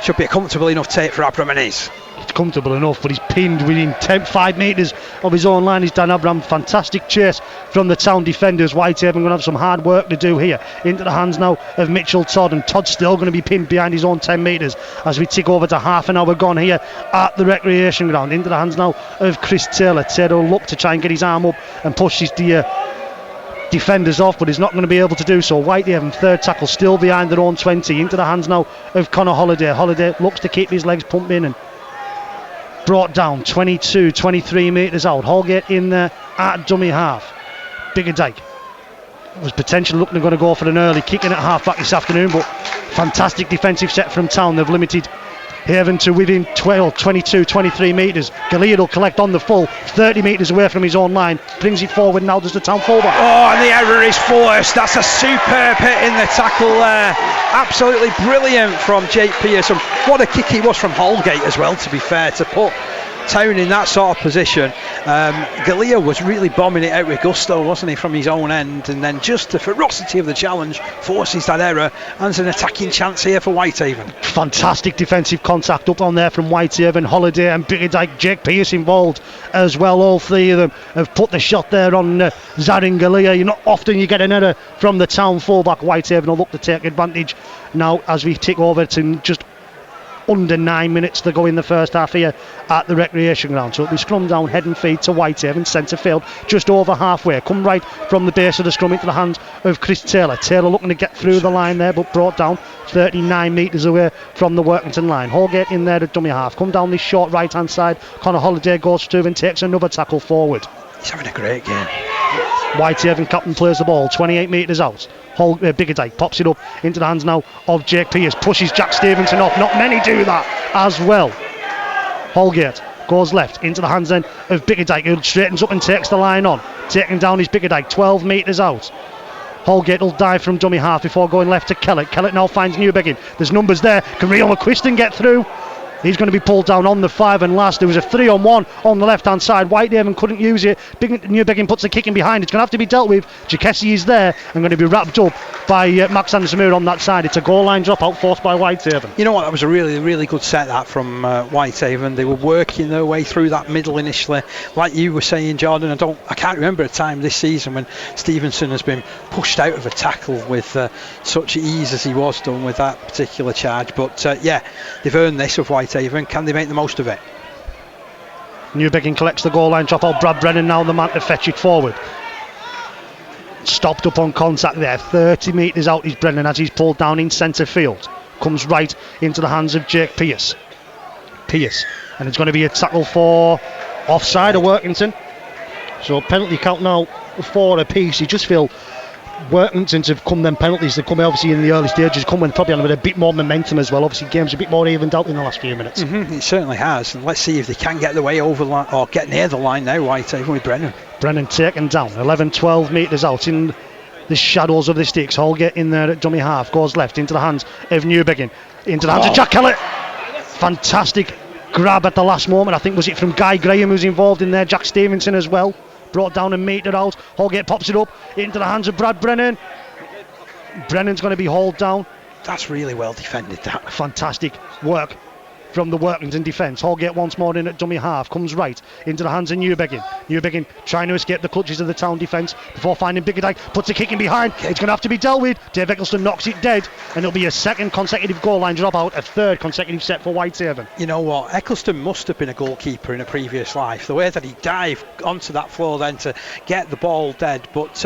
Should be a comfortable enough take for Abram, and is. It's comfortable enough, but he's pinned within 5 metres of his own line. He's Dan Abram. Fantastic chase from the Town defenders. Whitehaven going to have some hard work to do here. Into the hands now of Mitchell Todd, and Todd's still going to be pinned behind his own 10 metres as we tick over to half an hour gone here at the recreation ground. Into the hands now of Chris Taylor. Taylor will look to try and get his arm up and push his defenders off, but he's not going to be able to do so. Whitehaven, third tackle, still behind their own 20. Into the hands now of Connor Holliday. Holliday looks to keep his legs pumping and brought down 23 metres out. Holgate in there at dummy half. Bickerdike was potentially looking to go for an early kick in at half back this afternoon, but fantastic defensive set from Town. They've limited Haven to within 23 metres. Galea will collect on the full, 30 metres away from his own line, brings it forward now, does the Town fullback. Oh, and the error is forced. That's a superb hit in the tackle there. Absolutely brilliant from Jake Pearson. What a kick he was from Holgate as well, to be fair, to put Town in that sort of position. Galea was really bombing it out with gusto, wasn't he, from his own end, and then just the ferocity of the challenge forces that error, and there's an attacking chance here for Whitehaven. Fantastic defensive contact up on there from Whitehaven. Holiday and Bickerdike, Jake Pearce involved as well. All three of them have put the shot there on Zarin Galea. Not often you get an error from the Town fullback. Whitehaven will look to take advantage now as we tick over to just under 9 minutes to go in the first half here at the recreation ground. So it'll be scrum down, head and feed to Whitehaven, centre field, just over halfway. Come right from the base of the scrum into the hands of Chris Taylor. Taylor looking to get through the line there, but brought down 39 metres away from the Workington line. Holgate in there at dummy half. Come down this short right hand side. Connor Holliday goes through and takes another tackle forward. He's having a great game. Whitehaven captain plays the ball 28 metres out. Biggerdike pops it up into the hands now of Jake Pierce, pushes Jack Stevenson off. Not many do that as well. Holgate goes left into the hands then of Biggerdike, who straightens up and takes the line on. Taking down his Biggerdike 12 metres out. Holgate will dive from dummy half before going left to Kellett. Kellett now finds Newbegin. There's numbers there. Can Rio McQuiston get through? He's going to be pulled down on the 5 and last. There was a 3-on-1 on the left hand side. Whitehaven couldn't use it. Newbegin puts the kick in behind. It's going to have to be dealt with. Jacassi is there and going to be wrapped up by Max Anderson on that side. It's a goal line drop out forced by Whitehaven. You know what, that was a really, really good set that from Whitehaven. They were working their way through that middle initially. Like you were saying, Jordan, I can't remember a time this season when Stevenson has been pushed out of a tackle with such ease as he was done with that particular charge. But yeah, they've earned this of Whitehaven. Can they make the most of it? Newbegin collects the goal line drop out. Brad Brennan now the man to fetch it forward. Stopped up on contact there. 30 metres out is Brennan as he's pulled down in centre field. Comes right into the hands of Jake Pierce. And it's going to be a tackle for offside of Workington. So penalty count now 4 apiece. You just feel Workington have come them penalties. They come obviously in the early stages, come when probably with a bit more momentum as well. Obviously game's a bit more evened out in the last few minutes. It certainly has, and let's see if they can get the way over line or get near the line now. Whitehaven with Brennan taken down 11-12 metres out in the shadows of the sticks. Holgate in there at dummy half, goes left into the hands of Newbegin, into the hands of Jack Kellett. Fantastic grab at the last moment. I think was it from Guy Graham who's involved in there. Jack Stevenson as well, brought down and meted out. Holgate pops it up into the hands of Brad Brennan. Brennan's going to be hauled down. That's really well defended, that. Fantastic work from the Workington defence. Holgate once more in at dummy half, comes right into the hands of Newbegin trying to escape the clutches of the town defence before finding Biggerdike, puts a kick in behind. It's going to have to be dealt with. Dave Eccleston knocks it dead, and it'll be a second consecutive goal line dropout, a third consecutive set for Whitehaven. You know what, Eccleston must have been a goalkeeper in a previous life, the way that he dived onto that floor then to get the ball dead, but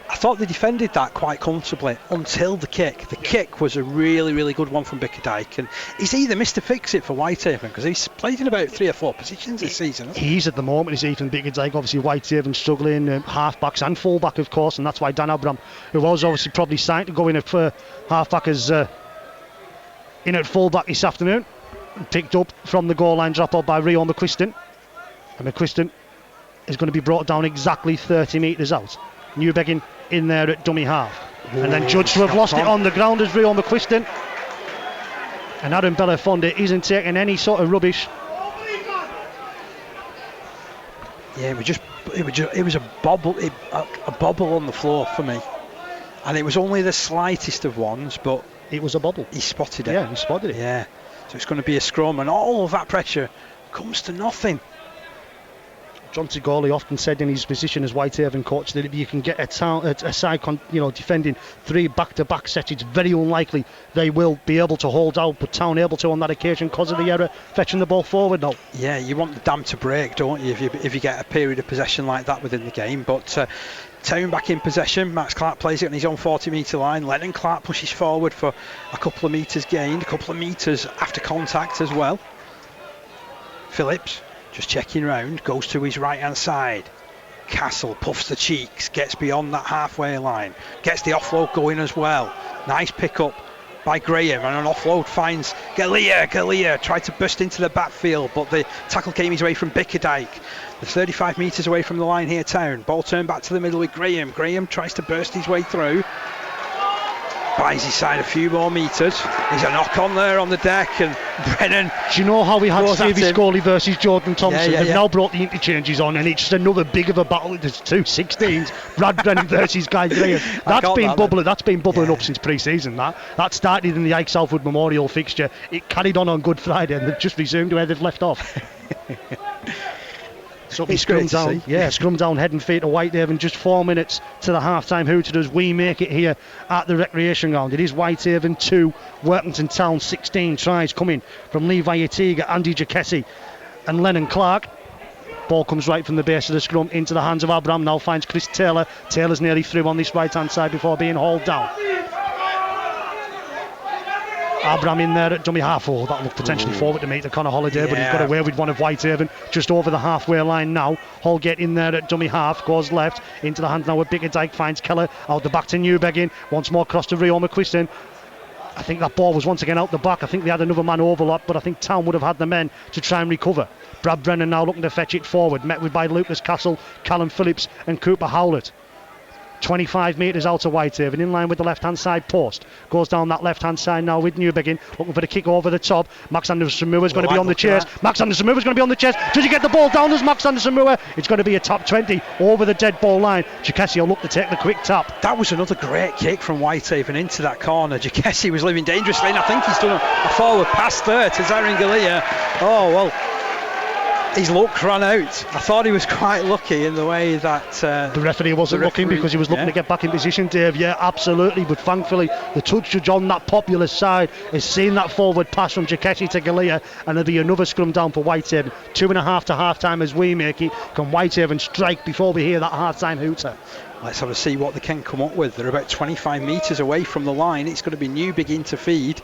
I thought they defended that quite comfortably until the kick. The kick was a really, really good one from Biggerdike, and he's either Mr. Fix-It for Whitehaven because he's played in about 3 or 4 positions this season. He's at the moment, is Ethan Biggerdike. Obviously Whitehaven struggling, half-backs and full-back of course, and that's why Dan Abram, who was obviously probably signed to go in at half-back, is in at full-back this afternoon. Picked up from the goal line drop-off by Rio McQuiston, and McQuiston is going to be brought down exactly 30 metres out. Newbegin in there at dummy half. Ooh, and then judged to have lost it on the ground as Rio McQuiston. And Adam Belafonte isn't taking any sort of rubbish. Yeah, it was a bobble on the floor for me. And it was only the slightest of ones, but it was a bobble. He spotted it. Yeah, he spotted it. Yeah. So it's going to be a scrum, and all of that pressure comes to nothing. John Tigoli often said in his position as Whitehaven coach that if you can get a side defending 3 back-to-back sets, it's very unlikely they will be able to hold out, but Town able to on that occasion because of the error fetching the ball forward now. Yeah, you want the dam to break, don't you, if you get a period of possession like that within the game, but Town back in possession. Max Clark plays it on his own 40-metre line. Lennon Clark pushes forward for a couple of metres gained, a couple of metres after contact as well. Phillips just checking round, goes to his right hand side. Castle puffs the cheeks, gets beyond that halfway line, gets the offload going as well. Nice pick up by Graham, and an offload finds Galea tried to burst into the backfield, but the tackle came his way from Bickerdike. They're 35 metres away from the line here, Town. Ball turned back to the middle with Graham. Graham tries to burst his way through, buys his side a few more metres. There's a knock on there on the deck, and Brennan. Do you know how we had Stevie Scully versus Jordan Thompson? Yeah. They've now brought the interchanges on, and it's just another big of a battle. There's 2 16s. Brad Brennan versus Guy Graham. That's been bubbling up since pre-season. That started in the Ike Southwood Memorial fixture. It carried on Good Friday, and they've just resumed where they've left off. So we scrum down, scrum down, head and feet to Whitehaven. Just 4 minutes to the half-time hooter as we make it here at the recreation ground. It is Whitehaven 2, Workington Town 16. Tries coming from Levi Atiga, Andy Jacassi and Lennon Clark. Ball comes right from the base of the scrum into the hands of Abram. Now finds Chris Taylor. Taylor's nearly through on this right-hand side before being hauled down. Abram in there at dummy half. Oh, that looked potentially forward to meet the Connor Holiday, but he's got away with one of Whitehaven just over the halfway line now. Holgate in there at dummy half, goes left into the hands now with Bickerdike, finds Keller out the back to Newbegin, once more cross to Rio McQuiston. I think that ball was once again out the back. I think they had another man overlap, but I think Town would have had the men to try and recover. Brad Brennan now looking to fetch it forward, met with by Lucas Castle, Callum Phillips and Cooper Howlett. 25 metres out to Whitehaven, in line with the left-hand side post. Goes down that left-hand side now with Newbegin, looking for the kick over the top. Max Anderson-Moore is going to be on the chase. Max Anderson-Moore is going to be on the chase. Does he get the ball down? Does Max Anderson-Moore? It's going to be a top 20 over the dead ball line. Jacassi will look to take the quick tap. That was another great kick from Whitehaven into that corner. Jacassi was living dangerously, and I think he's done a forward pass there to Zaringalia. Oh, well, his luck ran out. I thought he was quite lucky in the way that the referee wasn't looking, because he was looking to get back in position, Dave. Yeah, absolutely. But thankfully, the touch judge on that Popular side has seen that forward pass from Jacassi to Galea, and there'll be another scrum down for Whitehaven. 2.5 to half time as we make it. Can Whitehaven strike before we hear that hard time hooter? Let's have a see what they can come up with. They're about 25 metres away from the line. It's going to be Newbegin to feed.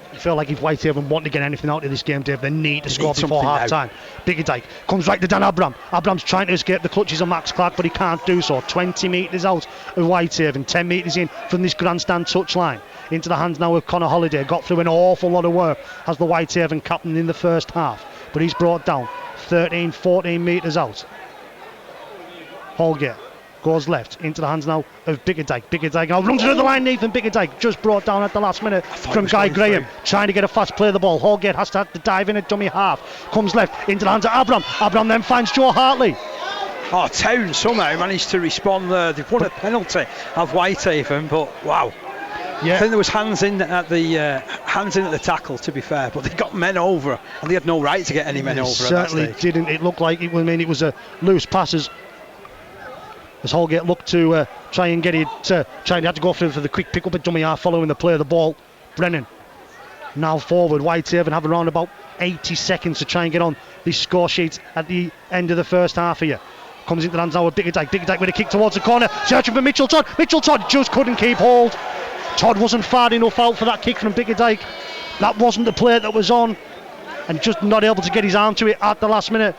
I feel like if Whitehaven want to get anything out of this game, Dave, they need to score before half time. Bickerdike comes right to Dan Abram. Abram's trying to escape the clutches of Max Clark, but he can't do so. 20 metres out of Whitehaven, 10 metres in from this grandstand touchline. Into the hands now of Connor Holiday. Got through an awful lot of work as the Whitehaven captain in the first half, but he's brought down 13, 14 metres out. Holgate goes left into the hands now of Bickerdike. Bickerdike now runs through the line. Nathan Bickerdike just brought down at the last minute from Guy Graham, trying to get a fast play of the ball. Holgate has to dive in at dummy half. Comes left into the hands of Abram. Abram then finds Joe Hartley. Oh, Town somehow managed to respond there. They've won a penalty of Whitehaven, but wow. Yeah. I think there was hands in at the tackle, to be fair, but they got men over, and they had no right to get any men over. Certainly didn't. It looked like it was a loose passes. As Holgate looked to try and get it, he had to go for the quick pick up at dummy half following the play of the ball. Brennan now forward. Whitehaven have around about 80 seconds to try and get on this score sheet at the end of the first half here. Comes into the hands now with Bickerdike. Bickerdike with a kick towards the corner, searching for Mitchell Todd. Mitchell Todd just couldn't keep hold. Todd wasn't far enough out for that kick from Bickerdike. That wasn't the play that was on, and just not able to get his arm to it at the last minute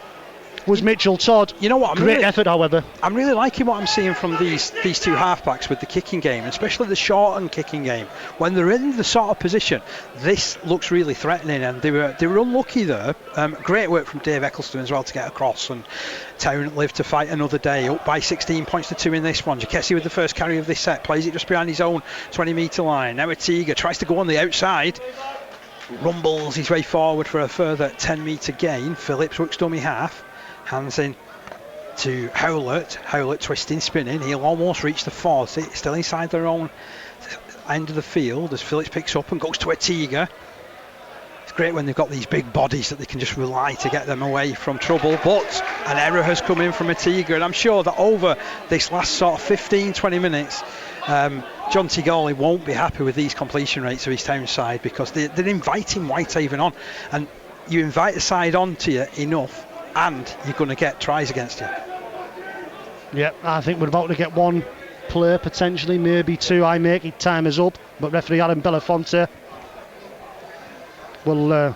was Mitchell Todd. You know what? Great effort, however. I'm really liking what I'm seeing from these two halfbacks with the kicking game, especially the shortened kicking game. When they're in the sort of position, this looks really threatening, and they were unlucky there. Great work from Dave Eccleston as well to get across, and Town lived to fight another day, up by 16 points to 2 in this one. Jacassi with the first carry of this set, plays it just behind his own 20 metre line. Now Atiga tries to go on the outside, rumbles his way forward for a further 10 metre gain. Phillips works dummy half. Hands in to Howlett. Howlett twisting, spinning. He'll almost reach the 40. Still inside their own end of the field as Phillips picks up and goes to Atiga. It's great when they've got these big bodies that they can just rely to get them away from trouble. But an error has come in from Atiga, and I'm sure that over this last sort of 15-20 minutes, John Tigoli won't be happy with these completion rates of his Town side, because they're inviting Whitehaven on, and you invite a side on to you enough, and you're going to get tries against you. Yeah, I think we're about to get one play, potentially, maybe two. I make it, time is up, but referee Adam Belafonte will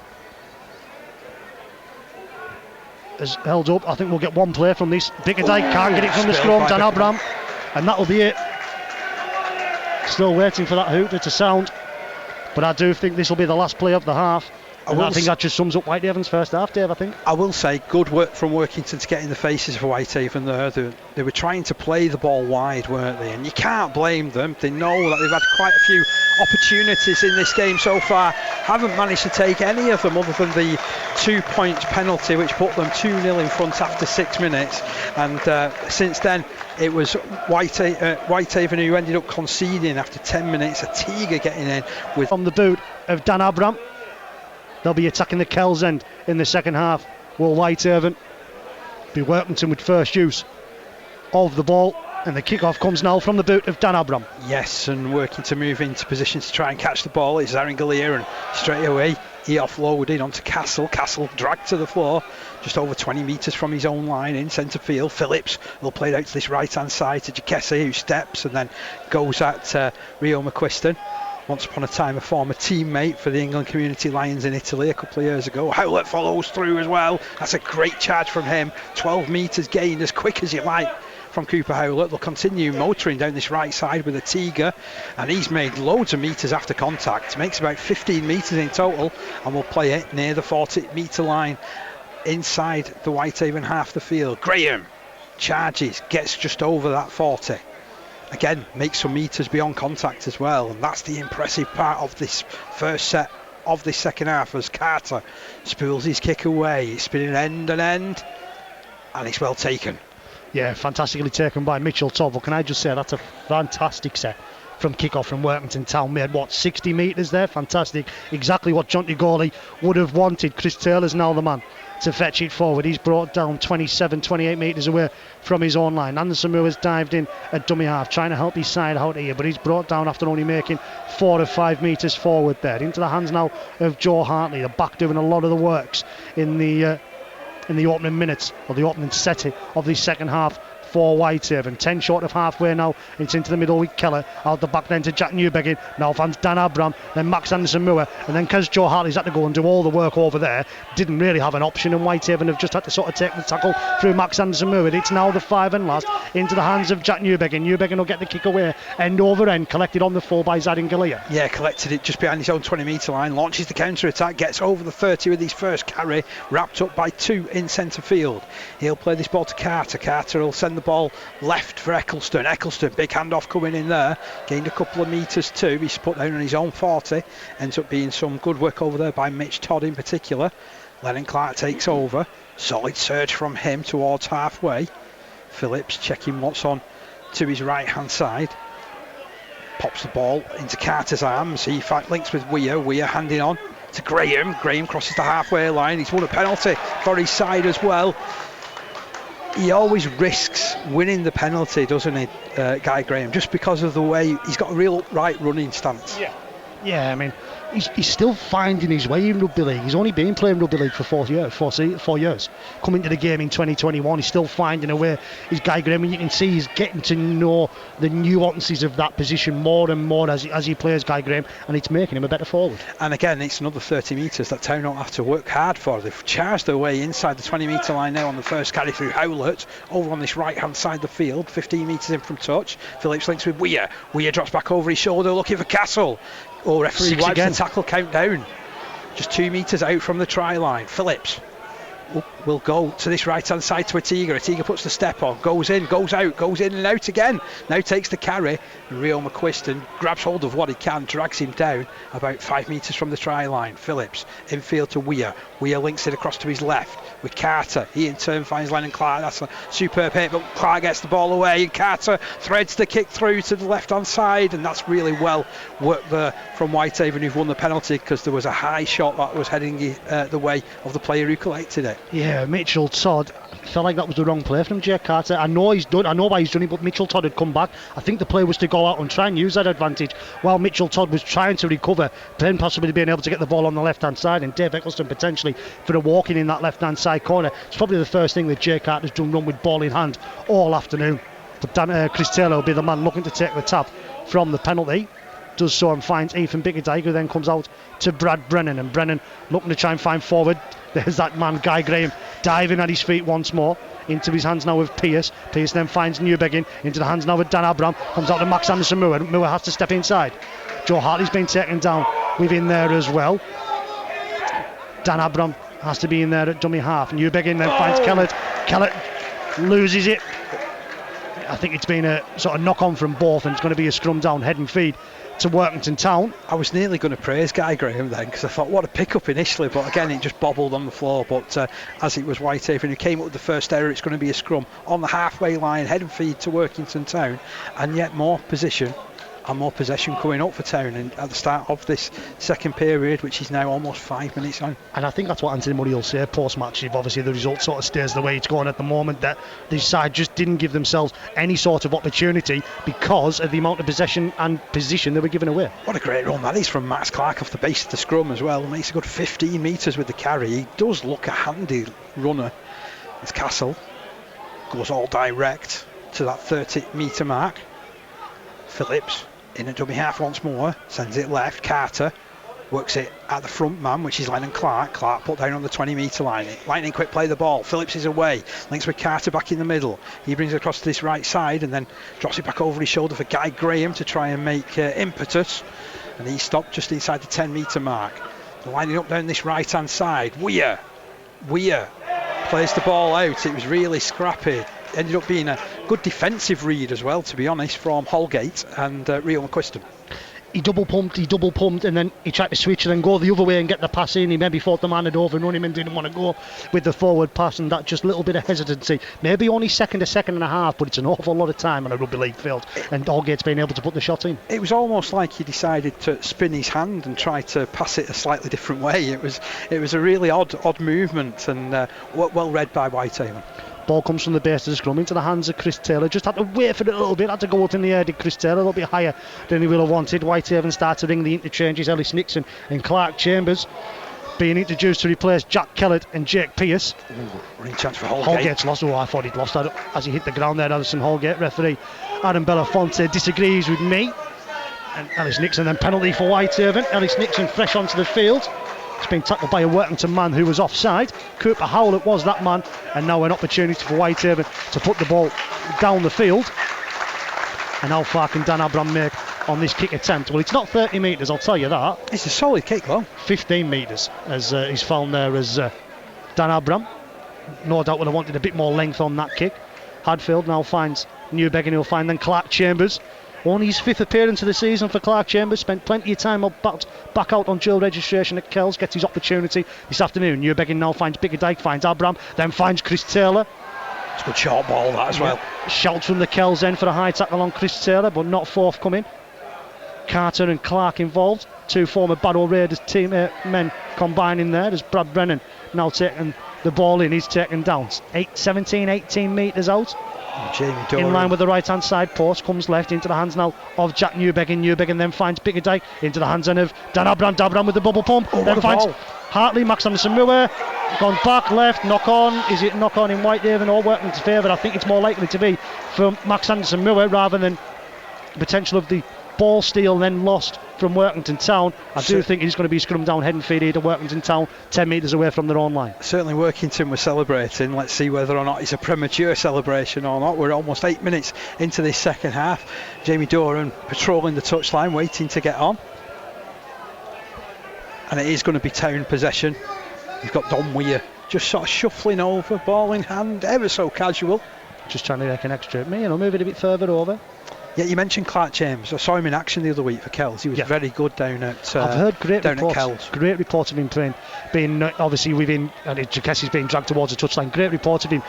has held up. I think we'll get one play from this. Bickerdike can't get it from the scrum, Dan Abram, and that'll be it. Still waiting for that hooter to sound, but I do think this will be the last play of the half. And I think that just sums up Whitehaven's first half, Dave, I think. I will say, good work from Workington to get in the faces of Whitehaven there. They were trying to play the ball wide, weren't they? And you can't blame them. They know that they've had quite a few opportunities in this game so far. Haven't managed to take any of them other than the 2 points penalty, which put them 2-0 in front after 6 minutes. And since then, it was Whitehaven who ended up conceding after 10 minutes. Atiga getting in with... From the boot of Dan Abram. They'll be attacking the Kells end in the second half. Will Whitehaven be Workington with first use of the ball, and the kick-off comes now from the boot of Dan Abram. Yes, and working to move into position to try and catch the ball. It's Zaringalia, and straight away he offloaded onto Castle. Castle dragged to the floor just over 20 metres from his own line in centre field. Phillips will play it out to this right hand side to Jacassi, who steps and then goes at Rio McQuiston. once upon a time a former teammate for the England Community Lions in Italy a couple of years ago. Howlett follows through as well. That's a great charge from him. 12 metres gained as quick as you like from Cooper Howlett. They'll continue motoring down this right side with a Tiger, and he's made loads of metres after contact. Makes about 15 metres in total, and will play it near the 40 metre line inside the Whitehaven half of the field. Graham charges, gets just over that 40. Again, makes some metres beyond contact as well, and that's the impressive part of this first set of this second half, as Carter spools his kick away. It's spinning end and end, and it's well taken. Yeah, fantastically taken by Mitchell Todd. Well, can I just say that's a fantastic set from kick-off from Workington Town. Made, 60 metres there? Fantastic. Exactly what Jonty Gawley would have wanted. Chris Taylor's now the man to fetch it forward. He's brought down 27, 28 metres away from his own line. Anderson Moore has dived in at dummy half, trying to help his side out here, but he's brought down after only making 4 or 5 metres forward there. Into the hands now of Joe Hartley, the back doing a lot of the works in the opening minutes, or the opening set of the second half for Whitehaven. 10 short of halfway now. It's into the middle with Keller. Out the back then to Jack Newbegin. Now fans Dan Abram, then Max Anderson Moore, and then because Joe Hartley's had to go and do all the work over there, didn't really have an option, and Whitehaven have just had to sort of take the tackle through Max Anderson Moore. It's now the 5 and last into the hands of Jack Newbegin. Newbegin will get the kick away, end over end, collected on the full by Zadin Galea. Yeah, collected it just behind his own 20 metre line, launches the counter attack, gets over the 30 with his first carry, wrapped up by 2 in centre field. He'll play this ball to Carter. Carter will send the ball left for Eccleston. Eccleston, big handoff coming in there, gained a couple of metres too. He's put down on his own 40. Ends up being some good work over there by Mitch Todd in particular. Lennon Clark takes over. Solid surge from him towards halfway. Phillips checking what's on to his right hand side. Pops the ball into Carter's arms. He links with Weir. Weir handing on to Graham. Graham crosses the halfway line. He's won a penalty for his side as well. He always risks winning the penalty, doesn't he, Guy Graham, just because of the way he's got a real upright running stance. Yeah, I mean, he's still finding his way in rugby league. He's only been playing rugby league for 4 years. Coming to the game in 2021, he's still finding a way. He's Guy Graham, and you can see he's getting to know the nuances of that position more and more as he plays, Guy Graham, and it's making him a better forward. And again, it's another 30 metres that Town don't have to work hard for. They've charged their way inside the 20 metre line now on the first carry through Howlett, over on this right hand side of the field, 15 metres in from touch. Phillips links with Weir. Weir drops back over his shoulder looking for Castle. Referee wipes the tackle count down. Just 2 metres out from the try line. Phillips will go to this right hand side to Atiga. Atiga puts the step on, goes in, goes out, goes in and out again. Now takes the carry. Rio McQuiston grabs hold of what he can, drags him down about 5 metres from the try line. Phillips infield to Weir. Weir links it across to his left with Carter. He in turn finds Lennon Clark. That's a superb hit, but Clark gets the ball away, and Carter threads the kick through to the left hand side, and that's really well worked there from Whitehaven, who've won the penalty, because there was a high shot that was heading the way of the player who collected it. Yeah, Mitchell Todd felt like that was the wrong play from Jake Carter. I know why he's done it, but Mitchell Todd had come back. I think the play was to go out and try and use that advantage while Mitchell Todd was trying to recover, then possibly being able to get the ball on the left hand side, and Dave Eccleston potentially for a walking in that left hand side corner. It's probably the first thing that Jake Carter's done run with ball in hand all afternoon. But Chris Taylor will be the man looking to take the tap from the penalty. Does so and finds Ethan Bickerdike, who then comes out to Brad Brennan, and Brennan looking to try and find forward. There's that man Guy Graham diving at his feet once more. Into his hands now with Pierce. Pierce then finds Newbegin. Into the hands now with Dan Abram. Comes out to Max Anderson Moore. Moore has to step inside. Joe Hartley's been taken down within there as well. Dan Abram has to be in there at dummy half. Newbegin then finds Kellett. Kellett loses it. I think it's been a sort of knock on from both, and it's going to be a scrum down head and feed to Workington Town. I was nearly going to praise Guy Graham then, because I thought what a pick up initially, but again it just bobbled on the floor. But as it was Whitehaven who came up with the first error, it's going to be a scrum on the halfway line, head and feed to Workington Town, and yet more position and more possession coming up for Town and at the start of this second period, which is now almost 5 minutes on. And I think that's what Anthony Murray will say post-match, if obviously the result sort of stays the way it's going at the moment, that this side just didn't give themselves any sort of opportunity because of the amount of possession and position they were giving away. What a great run that is from Max Clark off the base of the scrum as well. Makes a good 15 metres with the carry. He does look a handy runner. As Castle goes all direct to that 30 metre mark. Phillips In a dummy half once more, sends it left. Carter works it at the front man, which is Lennon Clark. Clark put down on the 20-metre line. Lightning quick play the ball. Phillips is away. Links with Carter back in the middle. He brings it across to this right side and then drops it back over his shoulder for Guy Graham to try and make impetus. And he stopped just inside the 10-metre mark. Lining up down this right-hand side. Weir plays the ball out. It was really scrappy. Ended up being a good defensive read as well, to be honest, from Holgate and Rio McQuiston. He double pumped, and then he tried to switch and then go the other way and get the pass in. He maybe thought the man had overrun him and didn't want to go with the forward pass, and that just little bit of hesitancy. Maybe only a second and a half, but it's an awful lot of time on a rugby league field, and Holgate's been able to put the shot in. It was almost like he decided to spin his hand and try to pass it a slightly different way. It was a really odd movement, and well read by Whitehaven. Ball comes from the base of the scrum into the hands of Chris Taylor. Just had to wait for it a little bit. Had to go up in the air, did Chris Taylor, a little bit higher than he will have wanted. Whitehaven starts to ring the interchanges. Ellis Nixon and Clark Chambers being introduced to replace Jack Kellett and Jake Pearce. Running chance for Holgate. Holgate's lost. I thought he'd lost that as he hit the ground there. Addison Holgate. Referee Adam Belafonte disagrees with me. And Ellis Nixon then penalty for Whitehaven. Ellis Nixon fresh onto the field. It's been tackled by a Workington man who was offside. Cooper Howlett was that man, and now an opportunity for Whitehaven to put the ball down the field. And how far can Dan Abram make on this kick attempt? Well, it's not 30 metres, I'll tell you that. It's a solid kick though. 15 metres as he's found there as Dan Abram. No doubt would have wanted a bit more length on that kick. Hadfield now finds Newbegin, who'll find then Clark Chambers. Only his 5th appearance of the season for Clark Chambers. Spent plenty of time back out on dual registration at Kells. Gets his opportunity this afternoon. Newbegin now finds Bickerdike, finds Abram, then finds Chris Taylor. It's a good short ball that as well. Shouts from the Kells end for a high tackle on Chris Taylor, but not forthcoming. Carter and Clark involved. Two former Barrow Raiders team men combining there. There's Brad Brennan now taking the ball in. He's taken down 17, 18 metres out. In line with the right hand side post, comes left into the hands now of Jack Newbegin. Newbegin then finds Bickerdike into the hands of Dan Abram. Dabram with the bubble pump, then finds Hartley. Max Anderson Muir gone back left, knock on. Is it knock on in Whitehaven or Workington's favour? I think it's more likely to be for Max Anderson Muir rather than potential of the ball steal then lost from Workington Town. I do think he's going to be scrum down head and feet here to Workington Town, 10 metres away from their own line. Certainly Workington was celebrating. Let's see whether or not it's a premature celebration or not. We're almost 8 minutes into this second half. Jamie Doran patrolling the touchline, waiting to get on. And it is going to be Town possession. You've got Don Weir just sort of shuffling over, ball in hand, ever so casual. Just trying to make an extra, move it a bit further over. Yeah, you mentioned Clark Chambers. I saw him in action the other week for Kells. He was very good down at I've heard great down reports, at Kells. Great reports of him playing, being obviously within, and Jackesy's being dragged towards the touchline. Great reports of him,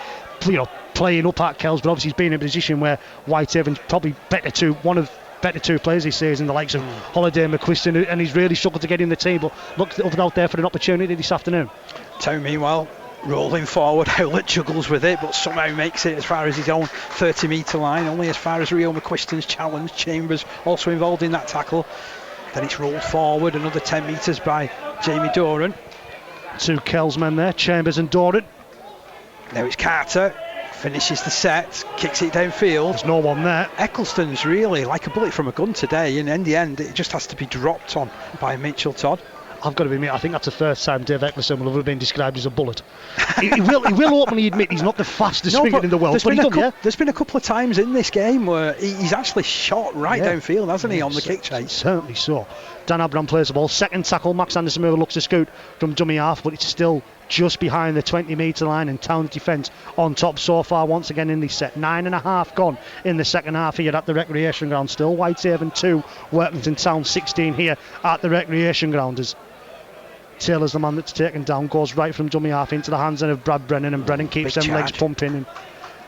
playing up at Kells, but obviously he's been in a position where Whitehaven's probably better two players this season, the likes of Holiday and McQuiston, and he's really struggled to get in the team. But look out there for an opportunity this afternoon. Town, meanwhile, rolling forward. Howlett juggles with it, but somehow makes it as far as his own 30-metre line, only as far as Rio McQuiston's challenge. Chambers also involved in that tackle. Then it's rolled forward another 10 metres by Jamie Doran. Two Kells men there, Chambers and Doran. Now it's Carter, finishes the set, kicks it downfield. There's no one there. Eccleston's really like a bullet from a gun today, and in the end it just has to be dropped on by Mitchell Todd. I've got to admit, I think that's the first time Dave Eccleston will have been described as a bullet. he will openly admit he's not the fastest swinger in the world. There's been a couple of times in this game where he's actually shot downfield, hasn't he, on the kick chase? Certainly so. Dan Abram plays the ball. Second tackle, Max Anderson Muir looks to scoot from dummy half, but it's still just behind the 20-metre line, and Town's defence on top so far once again in this set. 9.5 gone in the second half here at the recreation ground. Still Whitehaven 2, Workington Town 16 here at the recreation ground. As Taylor's the man that's taken down, goes right from dummy half into the hands of Brad Brennan, and Brennan keeps them legs pumping, and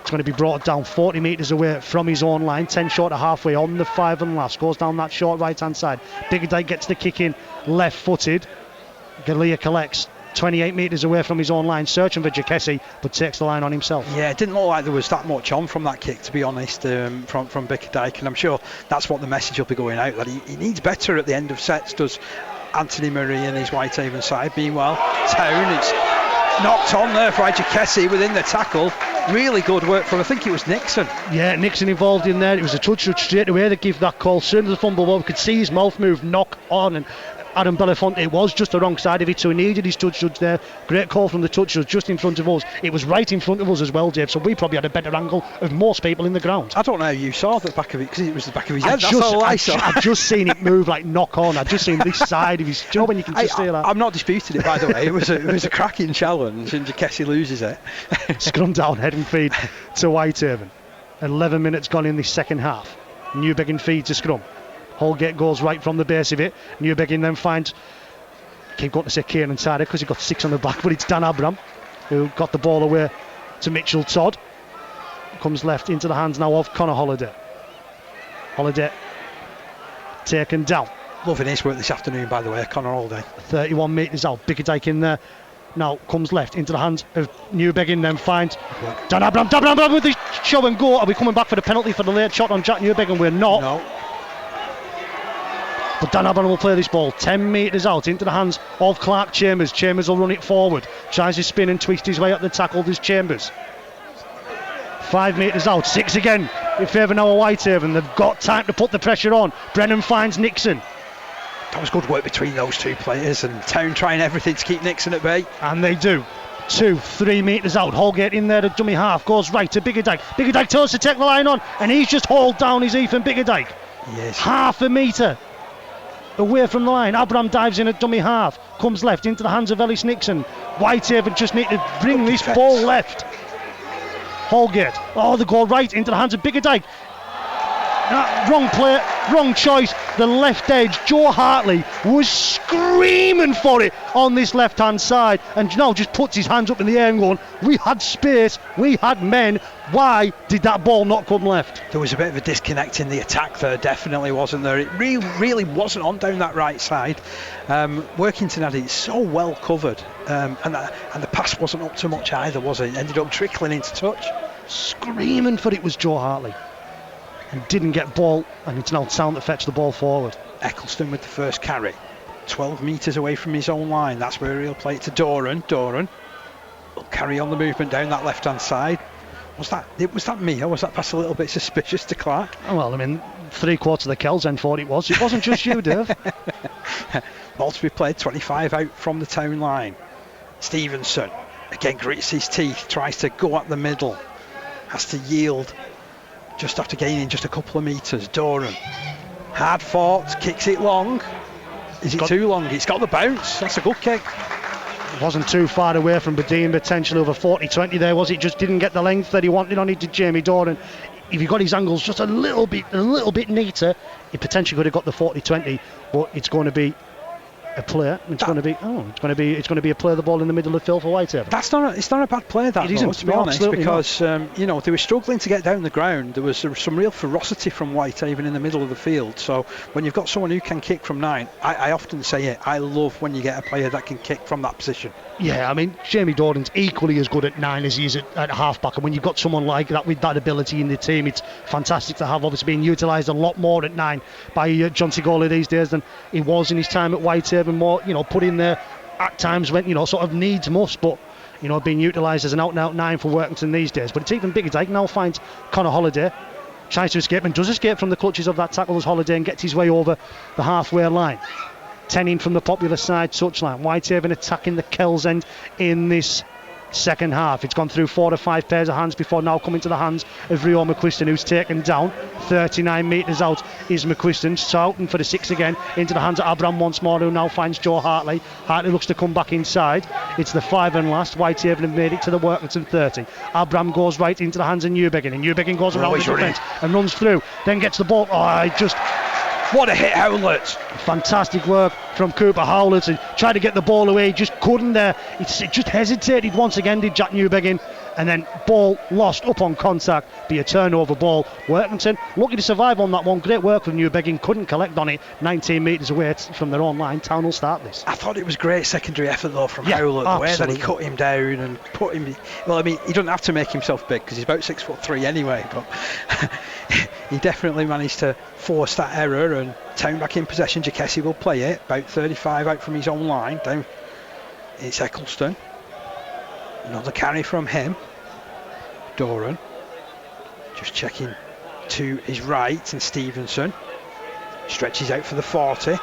it's going to be brought down 40 metres away from his own line, 10 short of halfway on the 5 and last, goes down that short right hand side. Bickerdike gets the kick in left footed. Galea collects 28 metres away from his own line, searching for Jackersy, but takes the line on himself. Yeah, it didn't look like there was that much on from that kick, to be honest, from Bickerdike, and I'm sure that's what the message will be going out, that he needs better at the end of sets, does Anthony Murray and his Whitehaven side. Meanwhile, Town, it's knocked on there by Jackersy within the tackle. Really good work from, I think it was Nixon. Yeah, Nixon involved in there. It was a touch straight away to give that call. Soon as the fumble ball, we could see his mouth move, knock on, and Adam Belafonte was just the wrong side of it, so he needed his touch judge there. Great call from the touch judge just in front of us. It was right in front of us as well, Dave, so we probably had a better angle of most people in the ground. I don't know how you saw the back of it, because it was the back of his head. That's all I saw. I'd just seen it move like knock on. I'd just seen this side of his... Do you know when you can just see that? I'm not disputing it, by the way. It was a cracking challenge, and Jacassi loses it. Scrum down, head and feed to Whitehaven. 11 minutes gone in the second half. Newbegin feeds to scrum. Holgate goes right from the base of it. Newbegin then finds... keep going to say Kieran Tyder because he got 6 on the back, but it's Dan Abram who got the ball away to Mitchell Todd. Comes left into the hands now of Connor Holliday. Holliday taken down. Loving his work this afternoon, by the way, Connor Holliday. 31 metres out. Bickerdike in there. Now comes left into the hands of Newbegin, then finds Dan Abram. Dan Abram with the show and go. Are we coming back for the penalty for the late shot on Jack Newbegin? We're not. No. But Dan Abram will play this ball 10 metres out into the hands of Clark Chambers. Chambers will run it forward. Tries to spin and twist his way up the tackle. There's Chambers. 5 metres out. 6 again in favour now of Whitehaven. They've got time to put the pressure on. Brennan finds Nixon. That was good work between those two players, and Town trying everything to keep Nixon at bay. And they do. 2-3 metres out. Holgate in there, the dummy half. Goes right to Bickerdike. Bickerdike tells to take the line on, and he's just hauled down his Ethan Bickerdike. Yes. Half a metre away from the line. Abram dives in at dummy half. Comes left into the hands of Ellis Nixon. Whitehaven just need to bring this ball left. Holgate. Oh, they go right into the hands of Bickerdike. Wrong play, wrong choice. The left edge, Joe Hartley was screaming for it on this left hand side, and now just puts his hands up in the air and going, we had space, we had men, why did that ball not come left? There was a bit of a disconnect in the attack there, definitely wasn't there. It really wasn't on down that right side. Workington had it so well covered, and the pass wasn't up to much either, was it? It ended up trickling into touch. Screaming for it was Joe Hartley. And didn't get ball, and it's now Town to fetch the ball forward. Eccleston with the first carry, 12 metres away from his own line. That's where he'll play it to Doran. Doran will carry on the movement down that left hand side. Was that me, or was that pass a little bit suspicious to Clark? Well, I mean, 3/4 of the Kells then thought it was. It wasn't just you, Dave. Ball to be played 25 out from the Town line. Stevenson again grits his teeth, tries to go up the middle, has to yield just after gaining just a couple of metres. Doran, hard fought, kicks it long. Is it too long? It's got the bounce. That's a good kick. It wasn't too far away from Badine, potentially over 40-20 there, was it? Just didn't get the length that he wanted on it to Jamie Doran. If he got his angles just a little bit neater, he potentially could have got the 40-20, but it's going to be a play. It's going to be a play of the ball in the middle of the field for Whitehaven. It's not a bad play, that, it isn't, to be honest, because they were struggling to get down the ground. There was some real ferocity from Whitehaven in the middle of the field. So when you've got someone who can kick from 9, I often say it, I love when you get a player that can kick from that position. Yeah, I mean, Jamie Doran's equally as good at 9 as he is at half-back, and when you've got someone like that with that ability in the team, it's fantastic to have. Obviously being utilised a lot more at 9 by John Sigoli these days than he was in his time at Whitehaven. More, put in there at times when, sort of needs must, but, being utilised as an out-and-out 9 for Workington these days. But it's even bigger. Dyke now finds Connor Holliday, tries to escape and does escape from the clutches of that tackle as Holliday and gets his way over the halfway line. 10 in from the popular side touchline. Whitehaven attacking the Kells end in this second half. It's gone through 4 to 5 pairs of hands before now coming to the hands of Rio McQuiston, who's taken down. 39 metres out is McQuiston. Shouting for the 6 again into the hands of Abram once more, who now finds Joe Hartley. Hartley looks to come back inside. It's the 5 and last. Whitehaven have made it to the Workington 30. Abram goes right into the hands of Newbegin, and Newbegin goes around the defence and runs through, then gets the ball. What a hit, Howlett! Fantastic work from Cooper Howlett, and tried to get the ball away, just couldn't there. It just hesitated once again, did Jack Newbegin, and then ball lost up on contact, be a turnover ball. Workington lucky to survive on that one. Great work from Newbegin, couldn't collect on it. 19 metres away from their own line. Town will start this. I thought it was great secondary effort though from Howlett, the way that he cut him down and put him. Well, I mean, he doesn't have to make himself big because he's about 6'3" anyway, but he definitely managed to force that error, and Town back in possession. Jacassi will play it about 35 out from his own line. Down it's Eccleston. Another carry from him. Doran just checking to his right, and Stevenson stretches out for the 40.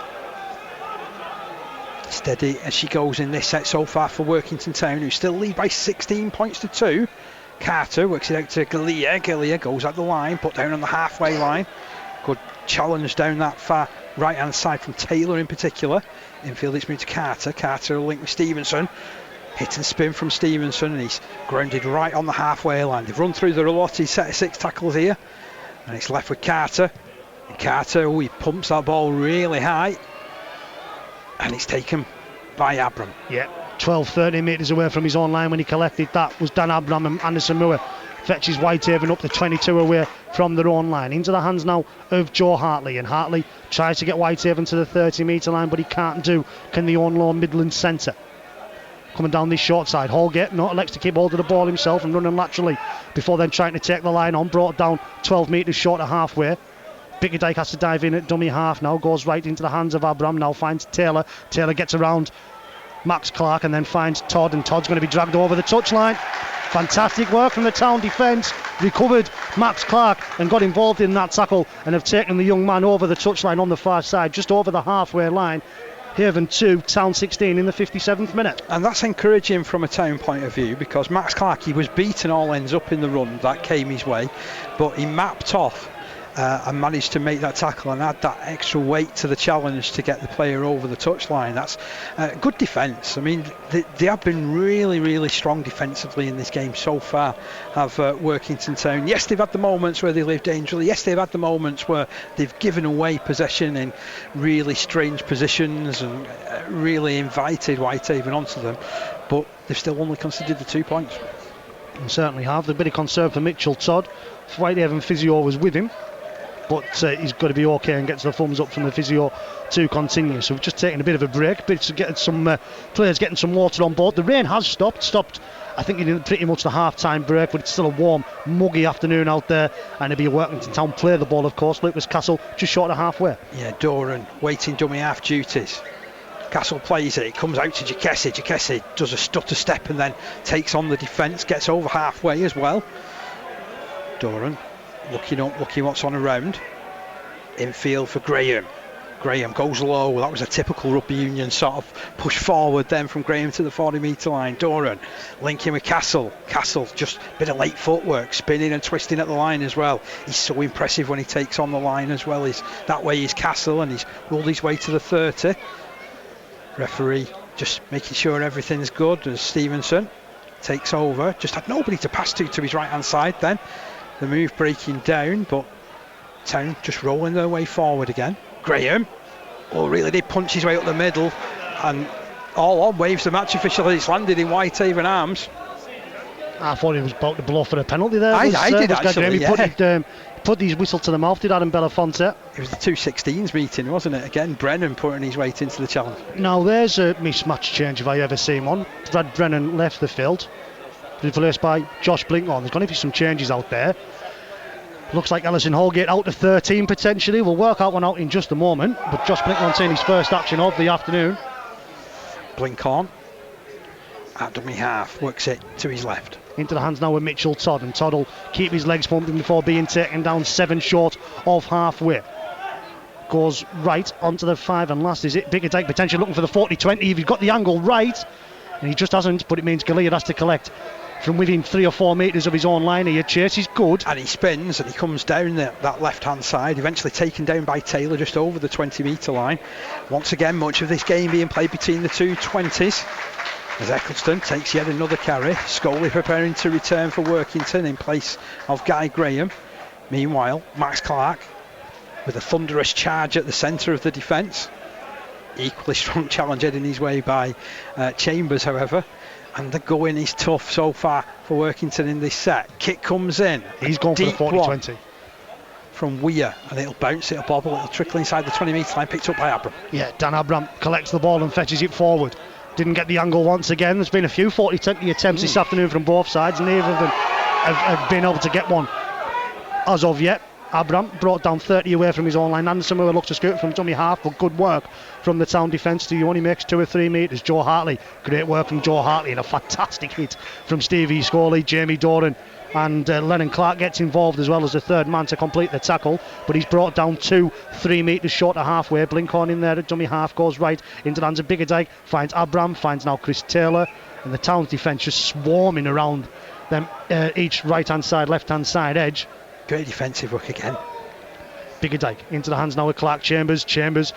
Steady as she goes in this set so far for Workington Town, who still lead by 16 points to 2. Carter works it out to Galea. Galea goes at the line, put down on the halfway line. Good challenge down that far right hand side from Taylor in particular. Infield it's moved to Carter. Carter will link with Stevenson. Hit and spin from Stevenson, and he's grounded right on the halfway line. They've run through the allotted set of 6 tackles here, and it's left with Carter. And Carter, he pumps that ball really high, and it's taken by Abram. Yeah, 12-13 metres away from his own line when he collected that was Dan Abram, and Anderson Moore fetches Whitehaven up to 22 away from their own line. Into the hands now of Joe Hartley, and Hartley tries to get Whitehaven to the 30-metre line, but he can't do. Can the own low Midland centre. Coming down this short side, Holgate elects to keep hold of the ball himself and running laterally before then trying to take the line on, brought down 12 metres short of halfway. Bickerdike has to dive in at dummy half now, goes right into the hands of Abram, now finds Taylor. Taylor gets around Max Clark and then finds Todd, and Todd's going to be dragged over the touchline. Fantastic work from the Town defence, recovered Max Clark and got involved in that tackle, and have taken the young man over the touchline on the far side, just over the halfway line. Haven 2, Town 16 in the 57th minute. And that's encouraging from a Town point of view, because Max Clark, he was beaten all ends up in the run that came his way, but he mapped off and managed to make that tackle and add that extra weight to the challenge to get the player over the touchline. That's good defence. I mean, they have been really, really strong defensively in this game so far, have Workington Town. Yes, they've had the moments where they live dangerously. Yes, they've had the moments where they've given away possession in really strange positions and really invited Whitehaven onto them, but they've still only conceded the 2 points. And certainly have. There's a bit of concern for Mitchell Todd. Whitehaven physio was with him, but he's got to be okay and gets the thumbs up from the physio to continue. So we've just taken a bit of a break, but getting some players getting some water on board. The rain has stopped I think in pretty much the half-time break, but it's still a warm, muggy afternoon out there, and it'll be a Workington Town play the ball, of course. Lucas Castle just short of halfway. Yeah, Doran waiting dummy half duties. Castle plays it comes out to Jacassi does a stutter step and then takes on the defence, gets over halfway as well. Doran looking up, looking what's on around. Infield for Graham. Graham goes low. That was a typical rugby union sort of push forward then from Graham to the 40-metre line. Doran linking with Castle. Castle just a bit of late footwork, spinning and twisting at the line as well. He's so impressive when he takes on the line as well. That way he's Castle, and he's rolled his way to the 30. Referee just making sure everything's good as Stevenson takes over. Just had nobody to pass to his right hand side then. The move breaking down, but Town just rolling their way forward again. Graham, really did punch his way up the middle, and all on waves the match official as it's landed in Whitehaven arms. I thought he was about to blow for a penalty there. I did actually, He put his whistle to the mouth, did Adam Belafonte. It was the 216s meeting, wasn't it? Again, Brennan putting his weight into the challenge. Now there's a mismatch change if I ever seen one. Brad Brennan left the field, replaced by Josh Blinkhorn. There's going to be some changes out there. Looks like Ellison Holgate out to 13 potentially. We'll work out one out in just a moment, but Josh Blinkhorn seeing his first action of the afternoon. Blinkhorn at dummy half, works it to his left. Into the hands now with Mitchell Todd, and Todd will keep his legs pumping before being taken down 7 short of halfway. Goes right onto the 5 and last, is it? Bickerdike potentially looking for the 40-20 if he's got the angle right, and he just hasn't, but it means Galea has to collect from within 3 or 4 metres of his own line here. Chase is good, and he spins and he comes down that left hand side, eventually taken down by Taylor just over the 20-metre line. Once again, much of this game being played between the two 20s as Eccleston takes yet another carry. Scully preparing to return for Workington in place of Guy Graham. Meanwhile, Max Clark with a thunderous charge at the centre of the defence. Equally strong challenge heading his way by Chambers, however. And the going is tough so far for Workington in this set. Kick comes in. He's gone for the 40-20. From Weir, and it'll bounce, it'll bobble, it'll trickle inside the 20-metre line, picked up by Abram. Yeah, Dan Abram collects the ball and fetches it forward. Didn't get the angle once again. There's been a few 40-20 attempts this afternoon from both sides, and neither of them have been able to get one as of yet. Abram brought down 30 away from his own line. Anderson Moore looks to scoot from dummy half, but good work from the town defence. He only makes 2 or 3 metres. Joe Hartley, great work from Joe Hartley, and a fantastic hit from Stevie Scully. Jamie Doran and Lennon Clark gets involved as well as the third man to complete the tackle, but he's brought down 2-3 metres short of halfway. Blinkhorn in there at dummy half, goes right into the hands of Biggerdike, finds Abram, finds now Chris Taylor, and the town's defence just swarming around them, each right hand side, left hand side edge. Great defensive work again. Biggerdike into the hands now of Clark Chambers. Chambers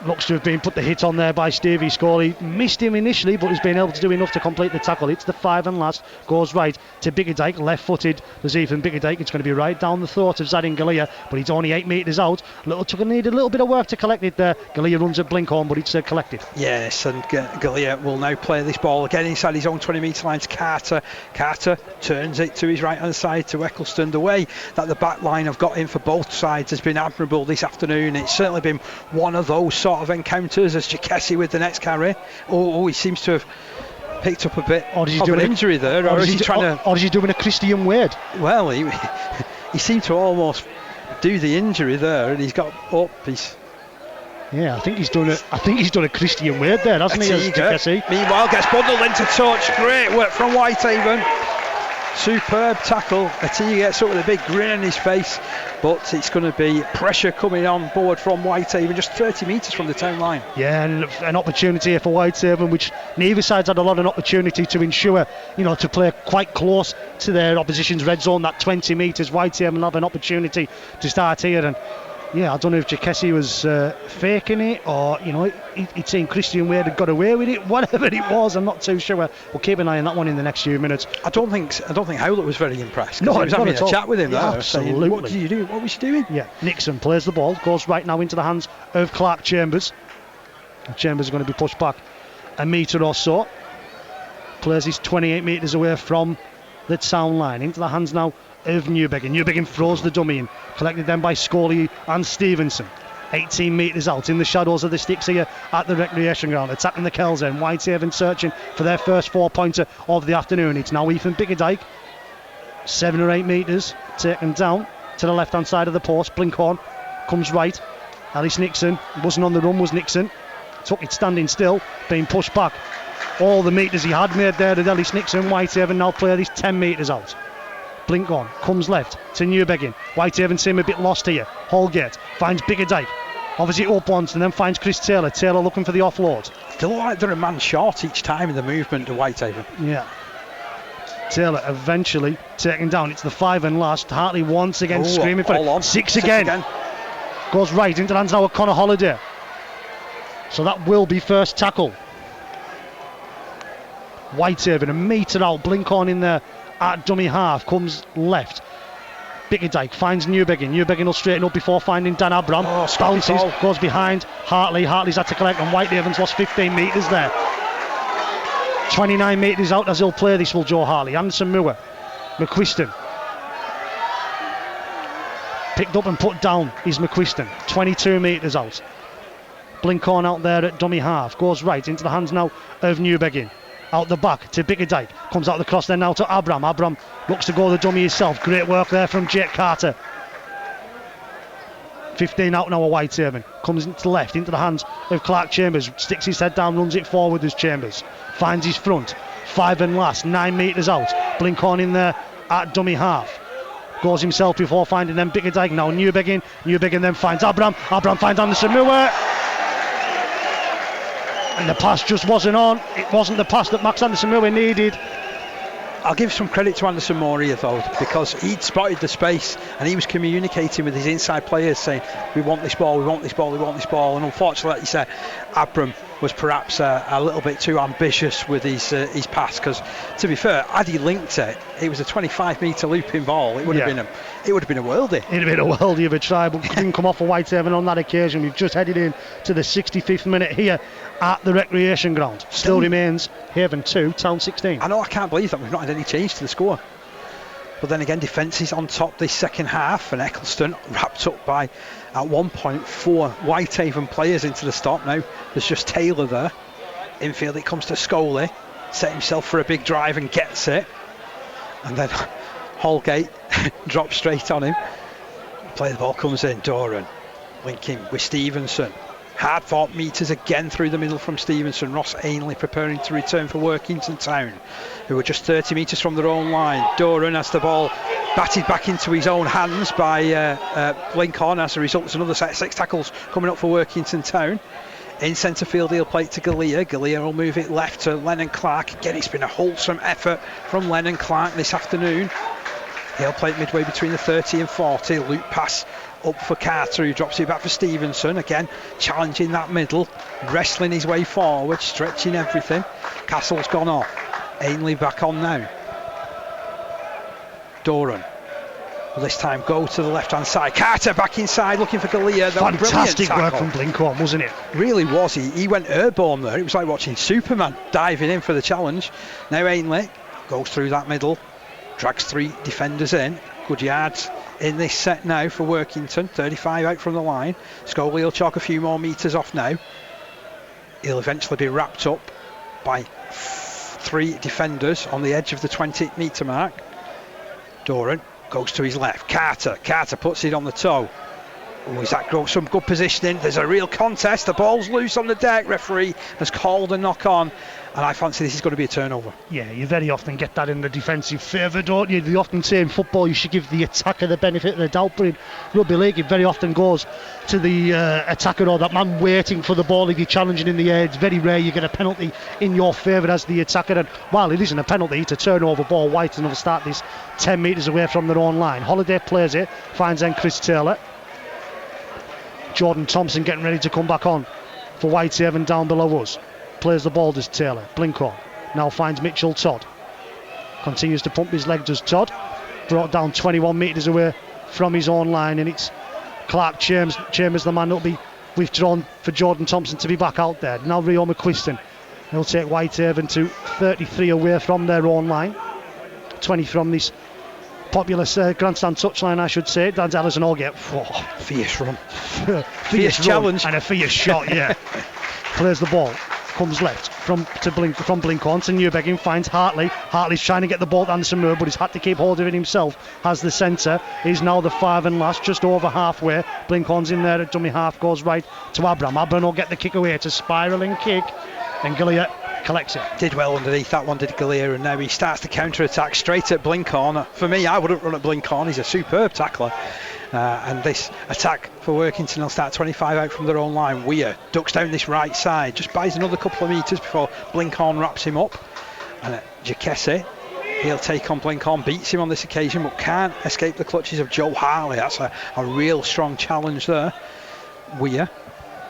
looks to have been put the hit on there by Stevie Scully. Missed him initially, but has been able to do enough to complete the tackle. It's the 5 and last, goes right to Biggerdike, left footed. There's even Biggerdike. It's going to be right down the throat of Zadin Galea, but he's only 8 metres out. Needed a little bit of work to collect it there. Galea runs at Blinkhorn, but it's collected. Yes, and Galea will now play this ball again inside his own 20 metre line to Carter. Carter turns it to his right hand side to Eccleston. The way that the back line have got in for both sides has been admirable this afternoon. It's certainly been one of those sort of encounters as Jacassi with the next carry. He seems to have picked up a bit of an injury there, or is he doing a Christian Wade? Well, he seemed to almost do the injury there, and he's got up. Yeah, I think he's done a Christian Wade there, hasn't he? Jacassi. Meanwhile, gets bundled into touch. Great work from Whitehaven. Superb tackle. Atiya gets up with a big grin on his face, but it's going to be pressure coming on board from Whitehaven, just 30 metres from the town line. Yeah, and an opportunity here for Whitehaven, which neither side's had a lot of opportunity to ensure, to play quite close to their opposition's red zone, that 20 metres. Whitehaven have an opportunity to start here, and yeah, I don't know if Jacassi was faking it, or he'd seen Christian Wade had got away with it. Whatever it was, I'm not too sure. We'll keep an eye on that one in the next few minutes. I don't think Howlett was very impressed. No, he was having a chat with him there. Absolutely. Saying, what did you do? What was he doing? Yeah, Nixon plays the ball, goes right now into the hands of Clark Chambers. Chambers is going to be pushed back a metre or so. Plays his 28 metres away from the town line. Into the hands now of Newbegin. Newbegin throws the dummy in, collected then by Scully and Stevenson. 18 metres out in the shadows of the sticks here at the recreation ground, attacking the Kells end. Whitehaven searching for their first 4-pointer of the afternoon. It's now Ethan Biggerdike, 7 or 8 metres taken down to the left hand side of the post. Blinkhorn comes right. Ellis Nixon wasn't on the run, was Nixon. Took it standing still, being pushed back. All the metres he had made there to Ellis Nixon. Whitehaven now play this 10 metres out. Blinkhorn comes left to Newbegin. Whitehaven seem a bit lost here. Holgate finds Biggerdike, obviously up once, and then finds Chris Taylor. Taylor looking for the offload. They look like they're a man short each time in the movement to Whitehaven. Yeah. Taylor eventually taken down. It's the 5 and last. Hartley once again screaming for it. Six again. Goes right into the hands now of Connor Holiday. So that will be first tackle. Whitehaven a metre out. Blinkhorn in there at dummy half, comes left. Biggerdike finds Newbegin. Newbegin will straighten up before finding Dan Abram. Bounces, goes behind Hartley. Hartley's had to collect, and Whitehaven's lost 15 metres there. 29 metres out as he'll play this, will Joe Hartley. Anderson Moore, McQuiston. Picked up and put down is McQuiston. 22 metres out. Blinkhorn out there at dummy half. Goes right into the hands now of Newbegin. Out the back to Biggerdike. Comes out the cross then now to Abram. Abram looks to go the dummy himself. Great work there from Jake Carter. 15 out now of Whitehaven. Comes into the left, into the hands of Clark Chambers. Sticks his head down, runs it forward as Chambers. Finds his front. 5 and last, 9 metres out. Blinkhorn in there at dummy half. Goes himself before finding them Biggerdike. Now Newbegin. Newbegin then finds Abram. Abram finds Anderson Moore. And the pass just wasn't on. It wasn't the pass that Max Anderson Moore needed. I'll give some credit to Anderson Moore here though, because he'd spotted the space and he was communicating with his inside players saying, we want this ball, we want this ball, we want this ball. And unfortunately, like you said, Abram was perhaps a little bit too ambitious with his pass, because to be fair, had he linked it, it was a 25 metre looping ball. It would have been a worldie. It'd have been a worldie of a try, but couldn't come off for Whitehaven on that occasion. We've just headed in to the 65th minute here at the recreation ground. Still remains Haven 2, Town 16. I know, I can't believe that we've not had any change to the score. But then again, defence is on top this second half, and Eccleston wrapped up by at 1.4 Whitehaven players into the stop. Now there's just Taylor there. Infield it comes to Scully, set himself for a big drive and gets it, and then Holgate drops straight on him. Play the ball comes in, Doran linking with Stevenson. Hard fought metres again through the middle from Stevenson. Ross Ainley preparing to return for Workington Town, who are just 30 metres from their own line. Doran has the ball batted back into his own hands by Blinkhorn. As a result, there's another set of 6 tackles coming up for Workington Town. In centre field, he'll play it to Galea. Galea will move it left to Lennon Clark. Again, it's been a wholesome effort from Lennon Clark this afternoon. He'll play it midway between the 30 and 40. Loop pass up for Carter, who drops it back for Stevenson. Again, challenging that middle, wrestling his way forward, stretching everything. Castle's gone off. Ainley back on now. Doran will this time go to the left hand side. Carter back inside looking for Galea. Fantastic work from Blinkhorn, wasn't it? Really was. He went airborne there. It was like watching Superman diving in for the challenge. Now Ainley goes through that middle, drags 3 defenders in. Good yards in this set now for Workington. 35 out from the line. Scully will chalk a few more metres off now. He'll eventually be wrapped up by 3 defenders on the edge of the 20 metre mark. Doran goes to his left. Carter puts it on the toe. Oh, is that some good positioning? There's a real contest. The ball's loose on the deck. Referee has called a knock on, and I fancy this is going to be a turnover. Yeah, you very often get that in the defensive favour, don't you? They often say in football you should give the attacker the benefit of the doubt, but in rugby league it very often goes to the attacker or that man waiting for the ball if you're challenging in the air. It's very rare you get a penalty in your favour as the attacker, and while it isn't a penalty, it's a turnover ball. Whitehaven will start this 10 metres away from their own line. Holiday plays it, finds then Chris Taylor. Jordan Thompson getting ready to come back on for Whitehaven down below us. Plays the ball, does Taylor. Blinkhorn now finds Mitchell Todd. Continues to pump his leg, does Todd. Brought down 21 metres away from his own line, and it's Clark Chambers, the man that'll be withdrawn for Jordan Thompson to be back out there. Now Rio McQuiston. He'll take Whitehaven to 33 away from their own line. 20 from this populous grandstand touchline, I should say. Dan Ellis and all get fierce run. fierce challenge and a fierce shot, yeah. Plays the ball, comes left from Blinkhorn to Newbegging, finds Hartley. Hartley's trying to get the ball to Anderson Moore, but he's had to keep hold of it himself. Has the centre, is now the 5 and last, just over halfway. Blinkhorn's in there at dummy half, goes right to Abram. Abram will get the kick away. It's a spiralling kick, and Galea collects it. Did well underneath that one, did Galea, and now he starts to counter-attack straight at Blinkhorn. For me, I wouldn't run at Blinkhorn. He's a superb tackler. And this attack for Workington will start 25 out from their own line. Weir ducks down this right side, just buys another couple of metres before Blinkhorn wraps him up. And Jacquessi, he'll take on Blinkhorn, beats him on this occasion, but can't escape the clutches of Joe Harley. That's a real strong challenge there. Weir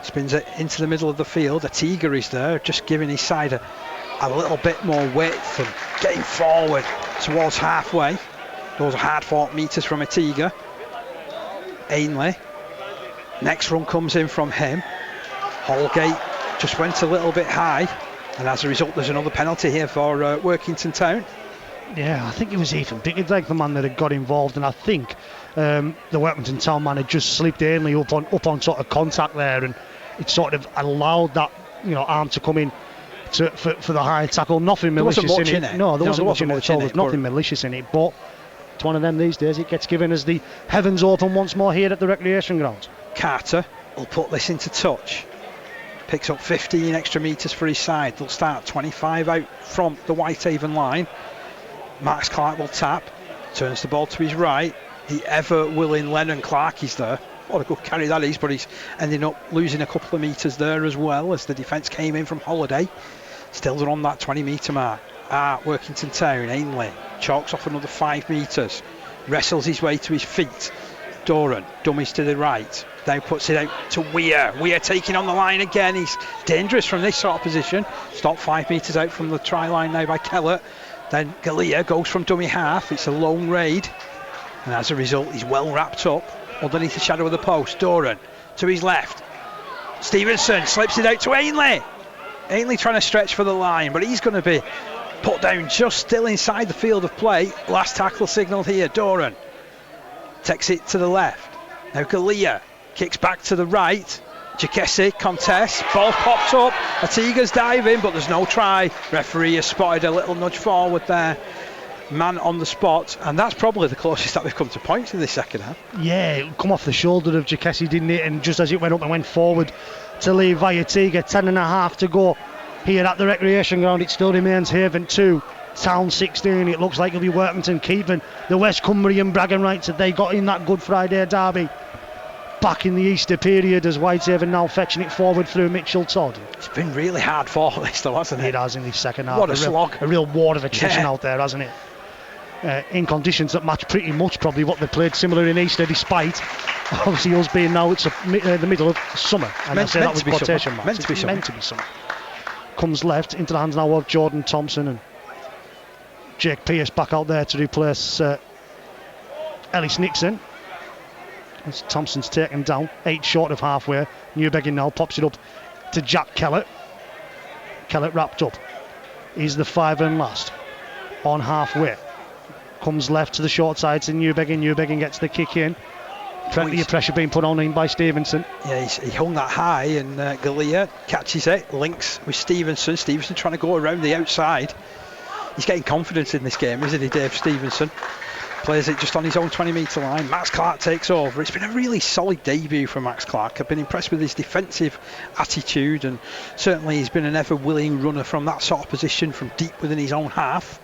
spins it into the middle of the field. Atiga is there, just giving his side a little bit more width and getting forward towards halfway. Those are hard fought metres from Atiga. Ainley, next run comes in from him. Holgate just went a little bit high, and as a result there's another penalty here for Workington Town. Yeah, I think it was Ethan Dickens, the man that had got involved, and I think the Workington Town man had just slipped Ainley up on sort of contact there, and it sort of allowed that arm to come in for the high tackle. Nothing malicious in it. No, there wasn't much in it at all. There's nothing malicious in it, but it's one of them these days. It gets given as the heavens open once more here at the recreation grounds. Carter will put this into touch. Picks up 15 extra metres for his side. They'll start 25 out from the Whitehaven line. Max Clark will tap. Turns the ball to his right. The ever-willing Lennon Clark is there. What a good carry that is, but he's ending up losing a couple of metres there as well as the defence came in from Holiday. Still on that 20 metre mark. Workington Town, Ainley chalks off another 5 metres, wrestles his way to his feet. Doran dummies to the right, now puts it out to Weir. Weir taking on the line again. He's dangerous from this sort of position. Stopped 5 metres out from the try line now by Kellett. Then Galea goes from dummy half. It's a lone raid, and as a result he's well wrapped up underneath the shadow of the post. Doran to his left, Stevenson slips it out to Ainley. Ainley trying to stretch for the line, but he's going to be put down just still inside the field of play. Last tackle signalled here. Doran takes it to the left. Now Galea kicks back to the right. Jacquessi contests. Ball popped up. Atiga's diving, but there's no try. Referee has spotted a little nudge forward there. man on the spot, and that's probably the closest that we've come to points in this second half. Yeah, it come off the shoulder of Jacassi, didn't it? And just as it went up and went forward to leave Viatiga, 10.5 to go here at the recreation ground. It still remains Haven 2, Town 16. It looks like it'll be Workington keeping the West Cumbrian bragging rights that they got in that Good Friday derby back in the Easter period, as Whitehaven now fetching it forward through Mitchell Todd. It's been really hard for this though, hasn't it? It has in the second half. What a slog. A real war of attrition out there, hasn't it? In conditions that match pretty much probably what they played similar in Easter, despite obviously us being now it's the middle of summer, and I say that with quotation marks. Meant to be summer. Comes left into the hands now of Jordan Thompson, and Jake Pearce back out there to replace Ellis Nixon. As Thompson's taken down, 8 short of halfway. Newbegin now pops it up to Jack Kellett. Kellett wrapped up. He's the 5 and last on halfway. Comes left to the short side to Newbegin. Newbegin gets the kick in. Plenty of pressure being put on him by Stevenson. Yeah, he hung that high, and Galea catches it, links with Stevenson. Stevenson trying to go around the outside. He's getting confidence in this game, isn't he, Dave Stevenson? Plays it just on his own 20-metre line. Max Clark takes over. It's been a really solid debut for Max Clark. I've been impressed with his defensive attitude, and certainly he's been an ever-willing runner from that sort of position, from deep within his own half.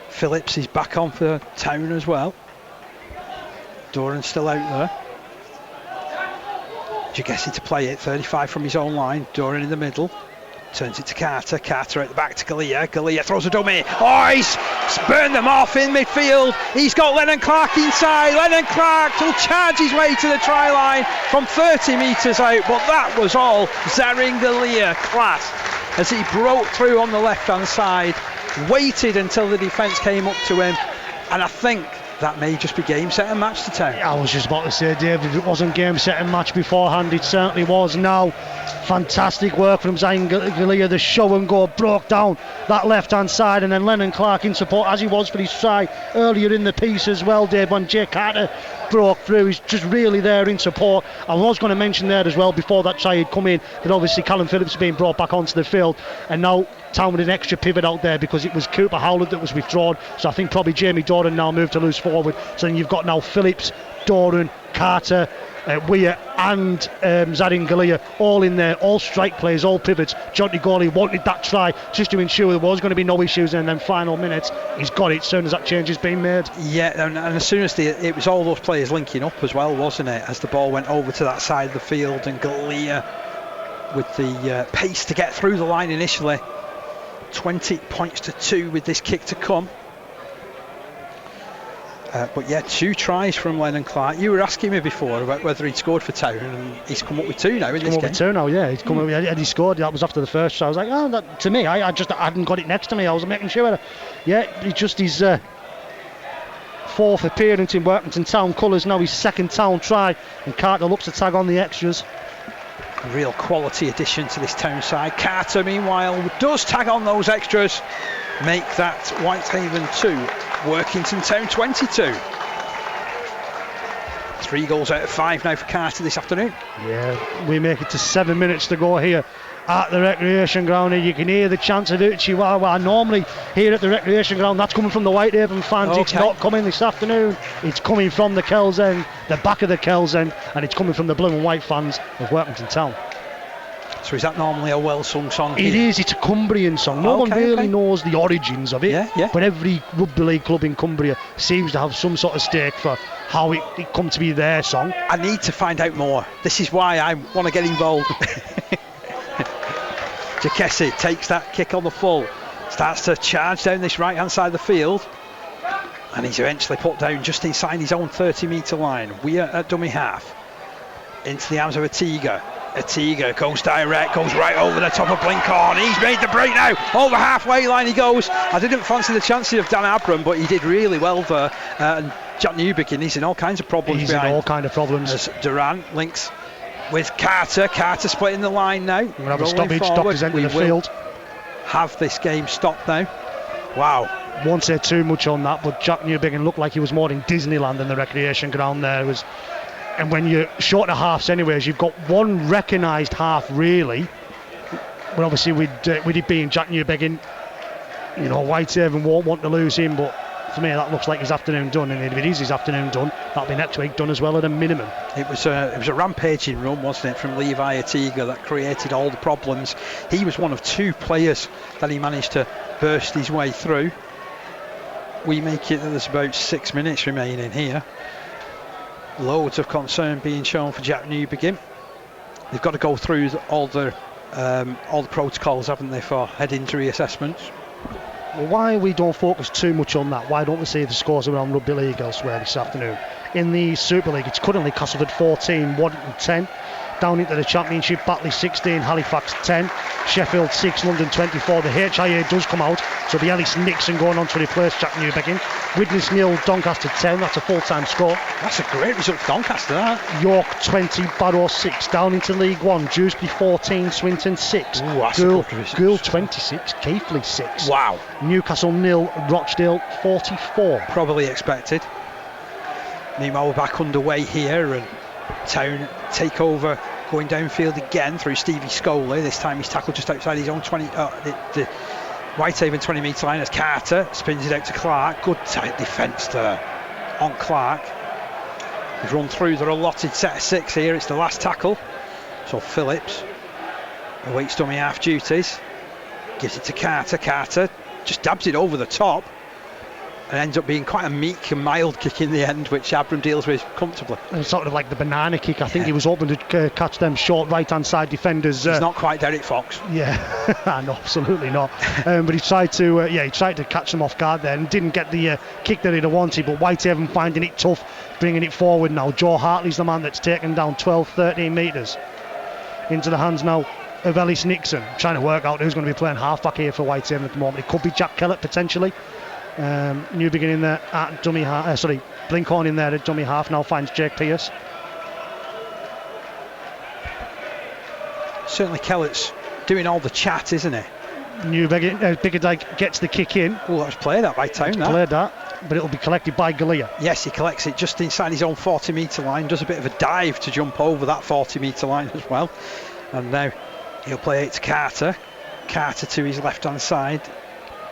Phillips is back on for Town as well. Doran's still out there. Jagesi to play it, 35 from his own line. Doran in the middle. Turns it to Carter. Carter at the back to Galea. Galea throws a dummy. Oh, he's burned them off in midfield. He's got Lennon Clark inside. Lennon Clark will charge his way to the try line from 30 metres out. But that was all Zarin Galea class as he broke through on the left-hand side. Waited until the defence came up to him. And I think that may just be game, set and match to Town. I was just about to say, David, it wasn't game, set and match beforehand. It certainly was now. Fantastic work from Zayn Galea. The show and go broke down that left-hand side, and then Lennon Clark in support, as he was for his try earlier in the piece as well, Dave, when Jay Carter broke through. He's just really there in support. I was going to mention there as well, before that try had come in, that obviously Callum Phillips being brought back onto the field, and now Town with an extra pivot out there because it was Cooper Howland that was withdrawn. So I think probably Jamie Doran now moved to loose forward. So then you've got now Phillips, Doran, Carter, Weir and Zarin Galea all in there, all strike plays, all pivots. Jonty Gawley wanted that try just to ensure there was going to be no issues, and then final minutes he's got it as soon as that change has been made. Yeah, and as soon as it was all those players linking up as well, wasn't it, as the ball went over to that side of the field, and Galea with the pace to get through the line initially. 20 points to 2 with this kick to come. But yeah, 2 tries from Lennon Clark. You were asking me before about whether he'd scored for Town, and he's come up with 2 now in this game. He's come up with 2 now, yeah. He's come up with, he scored. That was after the first try. I was like, oh, that, to me, I hadn't got it next to me. I was making sure. Yeah, it's just his 4th appearance in Workington Town colours. Now his 2nd Town try, and Carter looks to tag on the extras. A real quality addition to this Town side. Carter, meanwhile, does tag on those extras. Make that Whitehaven 2, Workington Town 22. 3 goals out of 5 now for Carter this afternoon. Yeah, we make it to 7 minutes to go here at the recreation ground, and you can hear the chants of Uchiwawa. Normally here at the recreation ground, that's coming from the Whitehaven fans. Okay. It's not coming this afternoon. It's coming from the Kells End, the back of the Kells End, and it's coming from the blue and white fans of Workington Town. So is that normally a well-sung song? It is. It's a Cumbrian song. No one really knows the origins of it. Yeah. But every rugby league club in Cumbria seems to have some sort of stake for how it come to be their song. I need to find out more. This is why I want to get involved. Jacassi takes that kick on the full, starts to charge down this right-hand side of the field, and he's eventually put down just inside his own 30-metre line. Weir at dummy half, into the arms of Atiga. Atiga goes direct, goes right over the top of Blinkhorn. He's made the break now. Over halfway line he goes. I didn't fancy the chances of Dan Abram, but he did really well there. And Jack Newbegin, he's in all kinds of problems. He's in all kinds of problems. As Durant links with Carter. Carter splitting the line now. We're going to have a stoppage, doctors enter the field. Have this game stopped now. Wow. Won't say too much on that, but Jack Newbegin looked like he was more in Disneyland than the recreation ground there. And when you're short of halves anyways, you've got one recognised half really. But obviously with it being Jack Newbegin, Whitehaven won't want to lose him, but for me, that looks like his afternoon done. And if it is his afternoon done, that'll be next week done as well at a minimum. It was a rampaging run, wasn't it, from Levi Atiga that created all the problems. He was one of 2 players that he managed to burst his way through. We make it that there's about 6 minutes remaining here. Loads of concern being shown for Jack Newbegin. They've got to go through all the protocols, haven't they, for head injury assessments. Well, why we don't focus too much on that? Why don't we see the scores around Rugby League elsewhere this afternoon? In the Super League, it's currently Castleford 14, Waddington 10. Down into the Championship, Batley 16, Halifax 10, Sheffield 6, London 24. The HIA does come out, so the Ellis Nixon going on to replace Jack Newbegin. Widnes 0, Doncaster 10. That's a full-time score. That's a great result for Doncaster, that. York 20, Barrow 6. Down into League 1, Dewsbury 14, Swinton 6. Ooh, that's a good result. Gould 26, Keighley 6. Wow. Newcastle 0, Rochdale 44. Probably expected. Meanwhile, we're back underway here, and Town take over, going downfield again through Stevie Scoley. This time he's tackled just outside his own 20, the Whitehaven 20 metre line as Carter spins it out to Clark. Good tight defence there on Clark. He's run through their allotted set of 6 here. It's the last tackle. So Phillips awaits dummy half duties, gives it to Carter. Carter just dabs it over the top and ends up being quite a meek and mild kick in the end, which Abram deals with comfortably. And sort of like the banana kick. I think he was hoping to catch them short right hand side defenders. He's not quite Derek Fox. Yeah, no, absolutely not. But he tried to catch them off guard there and didn't get the kick that he'd wanted. But Whitehaven finding it tough, bringing it forward now. Joe Hartley's the man that's taken down 12-13 metres into the hands now of Ellis Nixon. Trying to work out who's going to be playing half-back here for Whitehaven at the moment. It could be Jack Kellett potentially. New beginning there at dummy half. Blinkhorn in there at dummy half. Now finds Jake Pierce. Certainly Kellett's doing all the chat, isn't he? Biggerdike gets the kick in. Oh, that was played that by Town. Played that, but it'll be collected by Galea. Yes, he collects it just inside his own 40 metre line. Does a bit of a dive to jump over that 40 metre line as well. And now he'll play it to Carter. Carter to his left hand side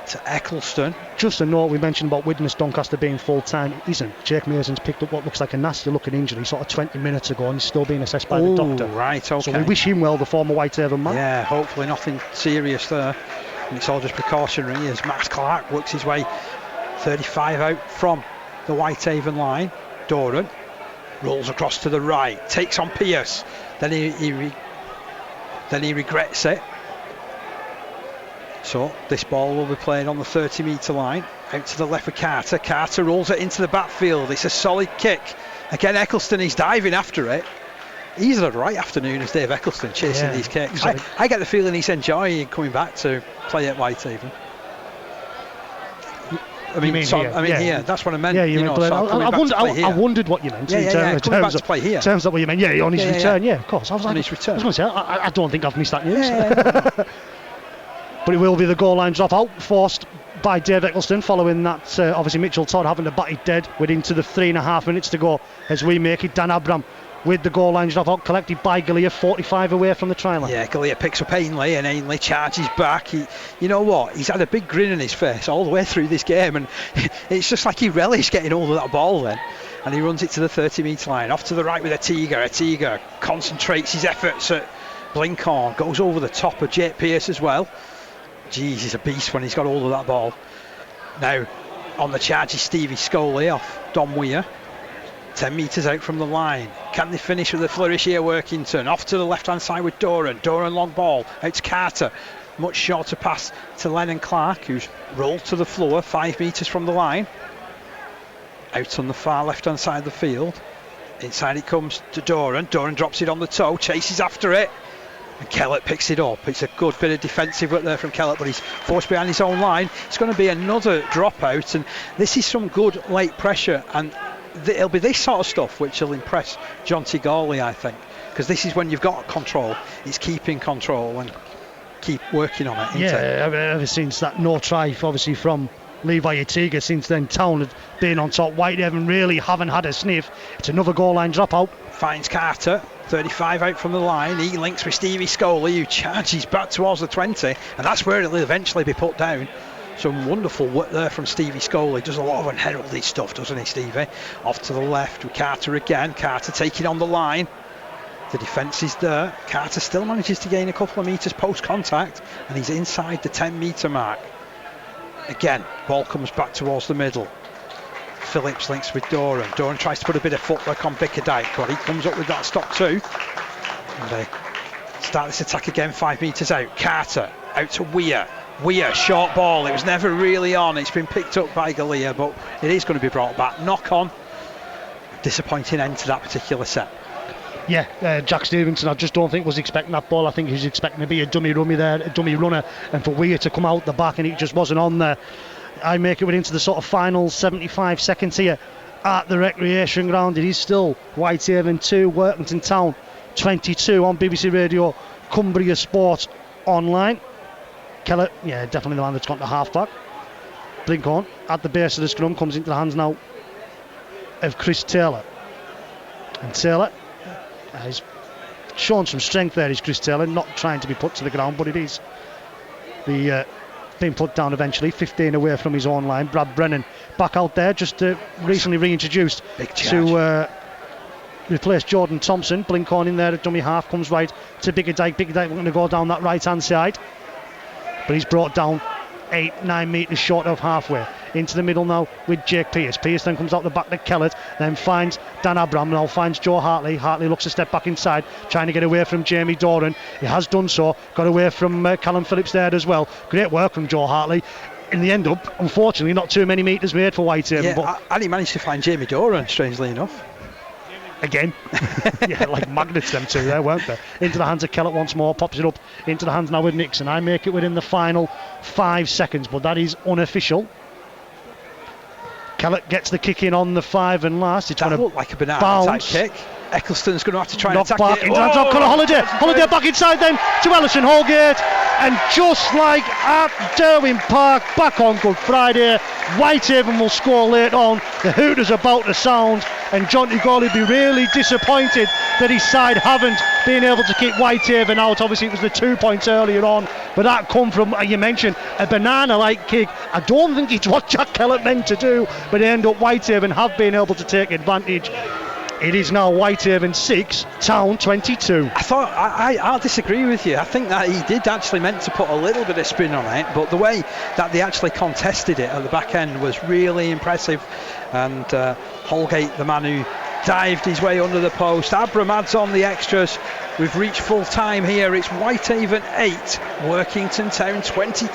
to Eccleston. Just a note, we mentioned about Widnes Doncaster being full time. It isn't. Jake Mason's picked up what looks like a nasty looking injury sort of 20 minutes ago, and he's still being assessed by the doctor. Right, okay. So we wish him well, the former Whitehaven man. Yeah, hopefully nothing serious there, and it's all just precautionary as Max Clark works his way 35 out from the Whitehaven line. Doran rolls across to the right, takes on Pierce, then he regrets it. So this ball will be played on the 30 metre line, out to the left of Carter. Carter rolls it into the backfield. It's a solid kick. Again, Eccleston is diving after it. He's had a right afternoon as Dave Eccleston chasing these kicks. I get the feeling he's enjoying coming back to play at Whitehaven. Here. That's what I meant. Yeah, I wondered what you meant. Coming back to play here. In terms of what you meant. Yeah, on his return. Yeah, of course. I was on his return. I was going to say, I don't think I've missed that news. But it will be the goal line drop out forced by Dave Eccleston following that. Obviously Mitchell Todd having to bat it dead. We're into the 3.5 minutes to go as we make it. Dan Abram with the goal line drop out, collected by Galea, 45 away from the try line. Yeah, Galea picks up Ainley, and Ainley charges back. You know what? He's had a big grin on his face all the way through this game, and it's just like he relished getting hold of that ball then. And he runs it to the 30 metre line, off to the right with Atiga. Atiga concentrates his efforts at Blinkhorn, goes over the top of Jake Pierce as well. Jeez, he's a beast when he's got hold of that ball. Now, on the charge is Stevie Scoley off Dom Weir. 10 metres out from the line. Can they finish with a flourish here, Workington? Off to the left-hand side with Doran. Doran long ball. Out to Carter. Much shorter pass to Lennon Clark, who's rolled to the floor 5 metres from the line. Out on the far left-hand side of the field. Inside it comes to Doran. Doran drops it on the toe, chases after it. And Kellett picks it up. It's a good bit of defensive work there from Kellett, but he's forced behind his own line. It's going to be another dropout, and this is some good late pressure, and it'll be this sort of stuff which will impress John T. Gawley, I think, because this is when you've got control. It's keeping control and keep working on it. Ever since that no try, obviously from Levi Atiga, since then Town had been on top. Whitehaven really haven't had a sniff. It's another goal line dropout. Finds Carter, 35 out from the line. He links with Stevie Scoley, who charges back towards the 20, and that's where it'll eventually be put down. Some wonderful work there from Stevie Scully. Does a lot of unheralded stuff, doesn't he, Stevie? Off to the left with Carter again. Carter taking on the line. The defence is there. Carter still manages to gain a couple of metres post contact, and he's inside the 10-metre mark. Again, ball comes back towards the middle. Phillips links with Doran. Doran tries to put a bit of footwork on Bickerdike, but he comes up with that stop too. And they start this attack again, 5 metres out. Carter out to Weir. Weir, short ball. It was never really on. It's been picked up by Galea, but it is going to be brought back. Knock on. Disappointing end to that particular set. Yeah, Jack Stevenson, I just don't think was expecting that ball. I think he was expecting to be a dummy runner, and for Weir to come out the back, and it just wasn't on there. I make it into the sort of final 75 seconds here at the recreation ground. It is still Whitehaven 2, Workington Town 22 on BBC Radio Cumbria Sport Online. Keller, yeah, definitely the man that's gone to half back. Blinkhorn at the base of the scrum, comes into the hands now of Chris Taylor. And Taylor has shown some strength there, is Chris Taylor, not trying to be put to the ground, but it is being put down eventually. 15 away from his own line. Brad Brennan back out there, just recently reintroduced to replace Jordan Thompson. Blinkhorn in there at dummy half, comes right to Bickerdike. Bickerdike going to go down that right hand side, but he's brought down 8-9 metres short of halfway. Into the middle now with Jake Pearce. Pearce then comes out the back to Kellett, then finds Dan Abram, now finds Joe Hartley. Hartley looks a step back inside, trying to get away from Jamie Doran. He has done so, got away from Callum Phillips there as well. Great work from Joe Hartley. In the end up, unfortunately, not too many metres made for Whitehaven. Yeah, but and he managed to find Jamie Doran, strangely enough. Again, yeah, like magnets them two there, weren't they? Into the hands of Kellett once more, pops it up into the hands now with Nixon. I make it within the final 5 seconds, but that is unofficial. Kellett gets the kick in on the 5 and last. It's going to look like a banana bounce. type kick. Eccleston's going to have to try and attack back it. into hands of Conor Holiday. Holiday back inside then to Ellison Holgate, and just like at Derwin Park back on Good Friday, Whitehaven will score late on. The hooters about to sound, and John Gawley be really disappointed that his side haven't been able to keep Whitehaven out. Obviously it was the 2 points earlier on, but that come from, you mentioned, a banana like kick. I don't think it's what Jack Kellett meant to do, but they end up Whitehaven have been able to take advantage. It is now Whitehaven 6, Town 22. I'll disagree with you. I think that he did actually meant to put a little bit of spin on it, but the way that they actually contested it at the back end was really impressive. And Holgate, the man who dived his way under the post. Abram adds on the extras. We've reached full time here. It's Whitehaven 8, Workington Town 22.